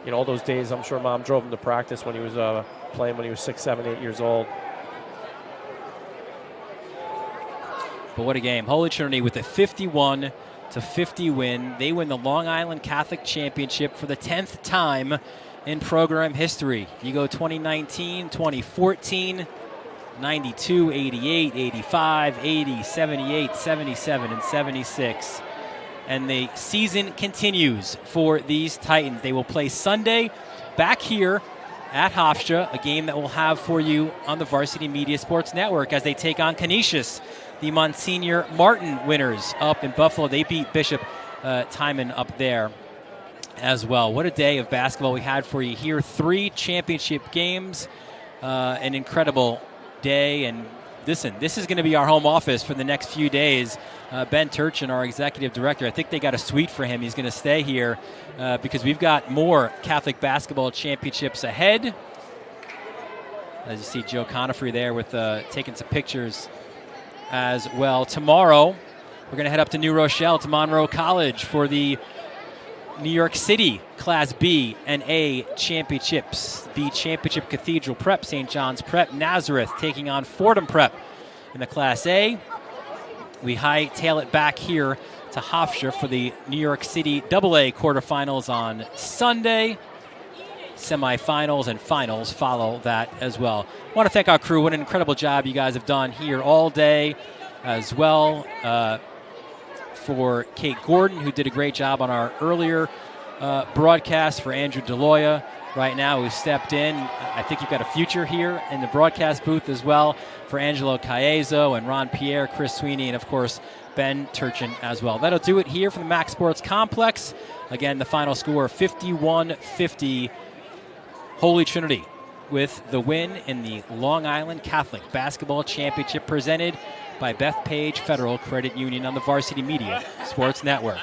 You know, all those days, I'm sure mom drove him to practice when he was playing when he was 6, 7, 8 years old. But what a game. Holy Trinity with a 51-50 win. They win the Long Island Catholic Championship for the 10th time in program history. You go 2019, 2014, 92, 88, 85, 80, 78, 77, and 76. And the season continues for these Titans. They will play Sunday back here at Hofstra, a game that we'll have for you on the Varsity Media Sports Network as they take on Canisius, the Monsignor Martin winners up in Buffalo. They beat Bishop Timon up there as well. What a day of basketball we had for you here. 3 championship games, an incredible day. And listen, this is going to be our home office for the next few days. Ben Turchin, our executive director, I think they got a suite for him. He's going to stay here because we've got more Catholic basketball championships ahead. As you see Joe Conifrey there with taking some pictures as well. Tomorrow, we're going to head up to New Rochelle to Monroe College for the New York City Class B and A championships. B Championship Cathedral Prep, St. John's Prep, Nazareth taking on Fordham Prep in the Class A. We hightail it back here to Hofstra for the New York City AA quarterfinals on Sunday. Semifinals and finals follow that as well. I want to thank our crew. What an incredible job you guys have done here all day as well. For Kate Gordon, who did a great job on our earlier broadcast, for Andrew DeLoya right now, who stepped in. I think you've got a future here in the broadcast booth as well, for Angelo Caezo and Ron Pierre, Chris Sweeney, and of course Ben Turchin as well. That'll do it here from the Max Sports Complex. Again, the final score 51-50. Holy Trinity with the win in the Long Island Catholic Basketball Championship, presented by Bethpage Federal Credit Union on the Varsity Media Sports Network.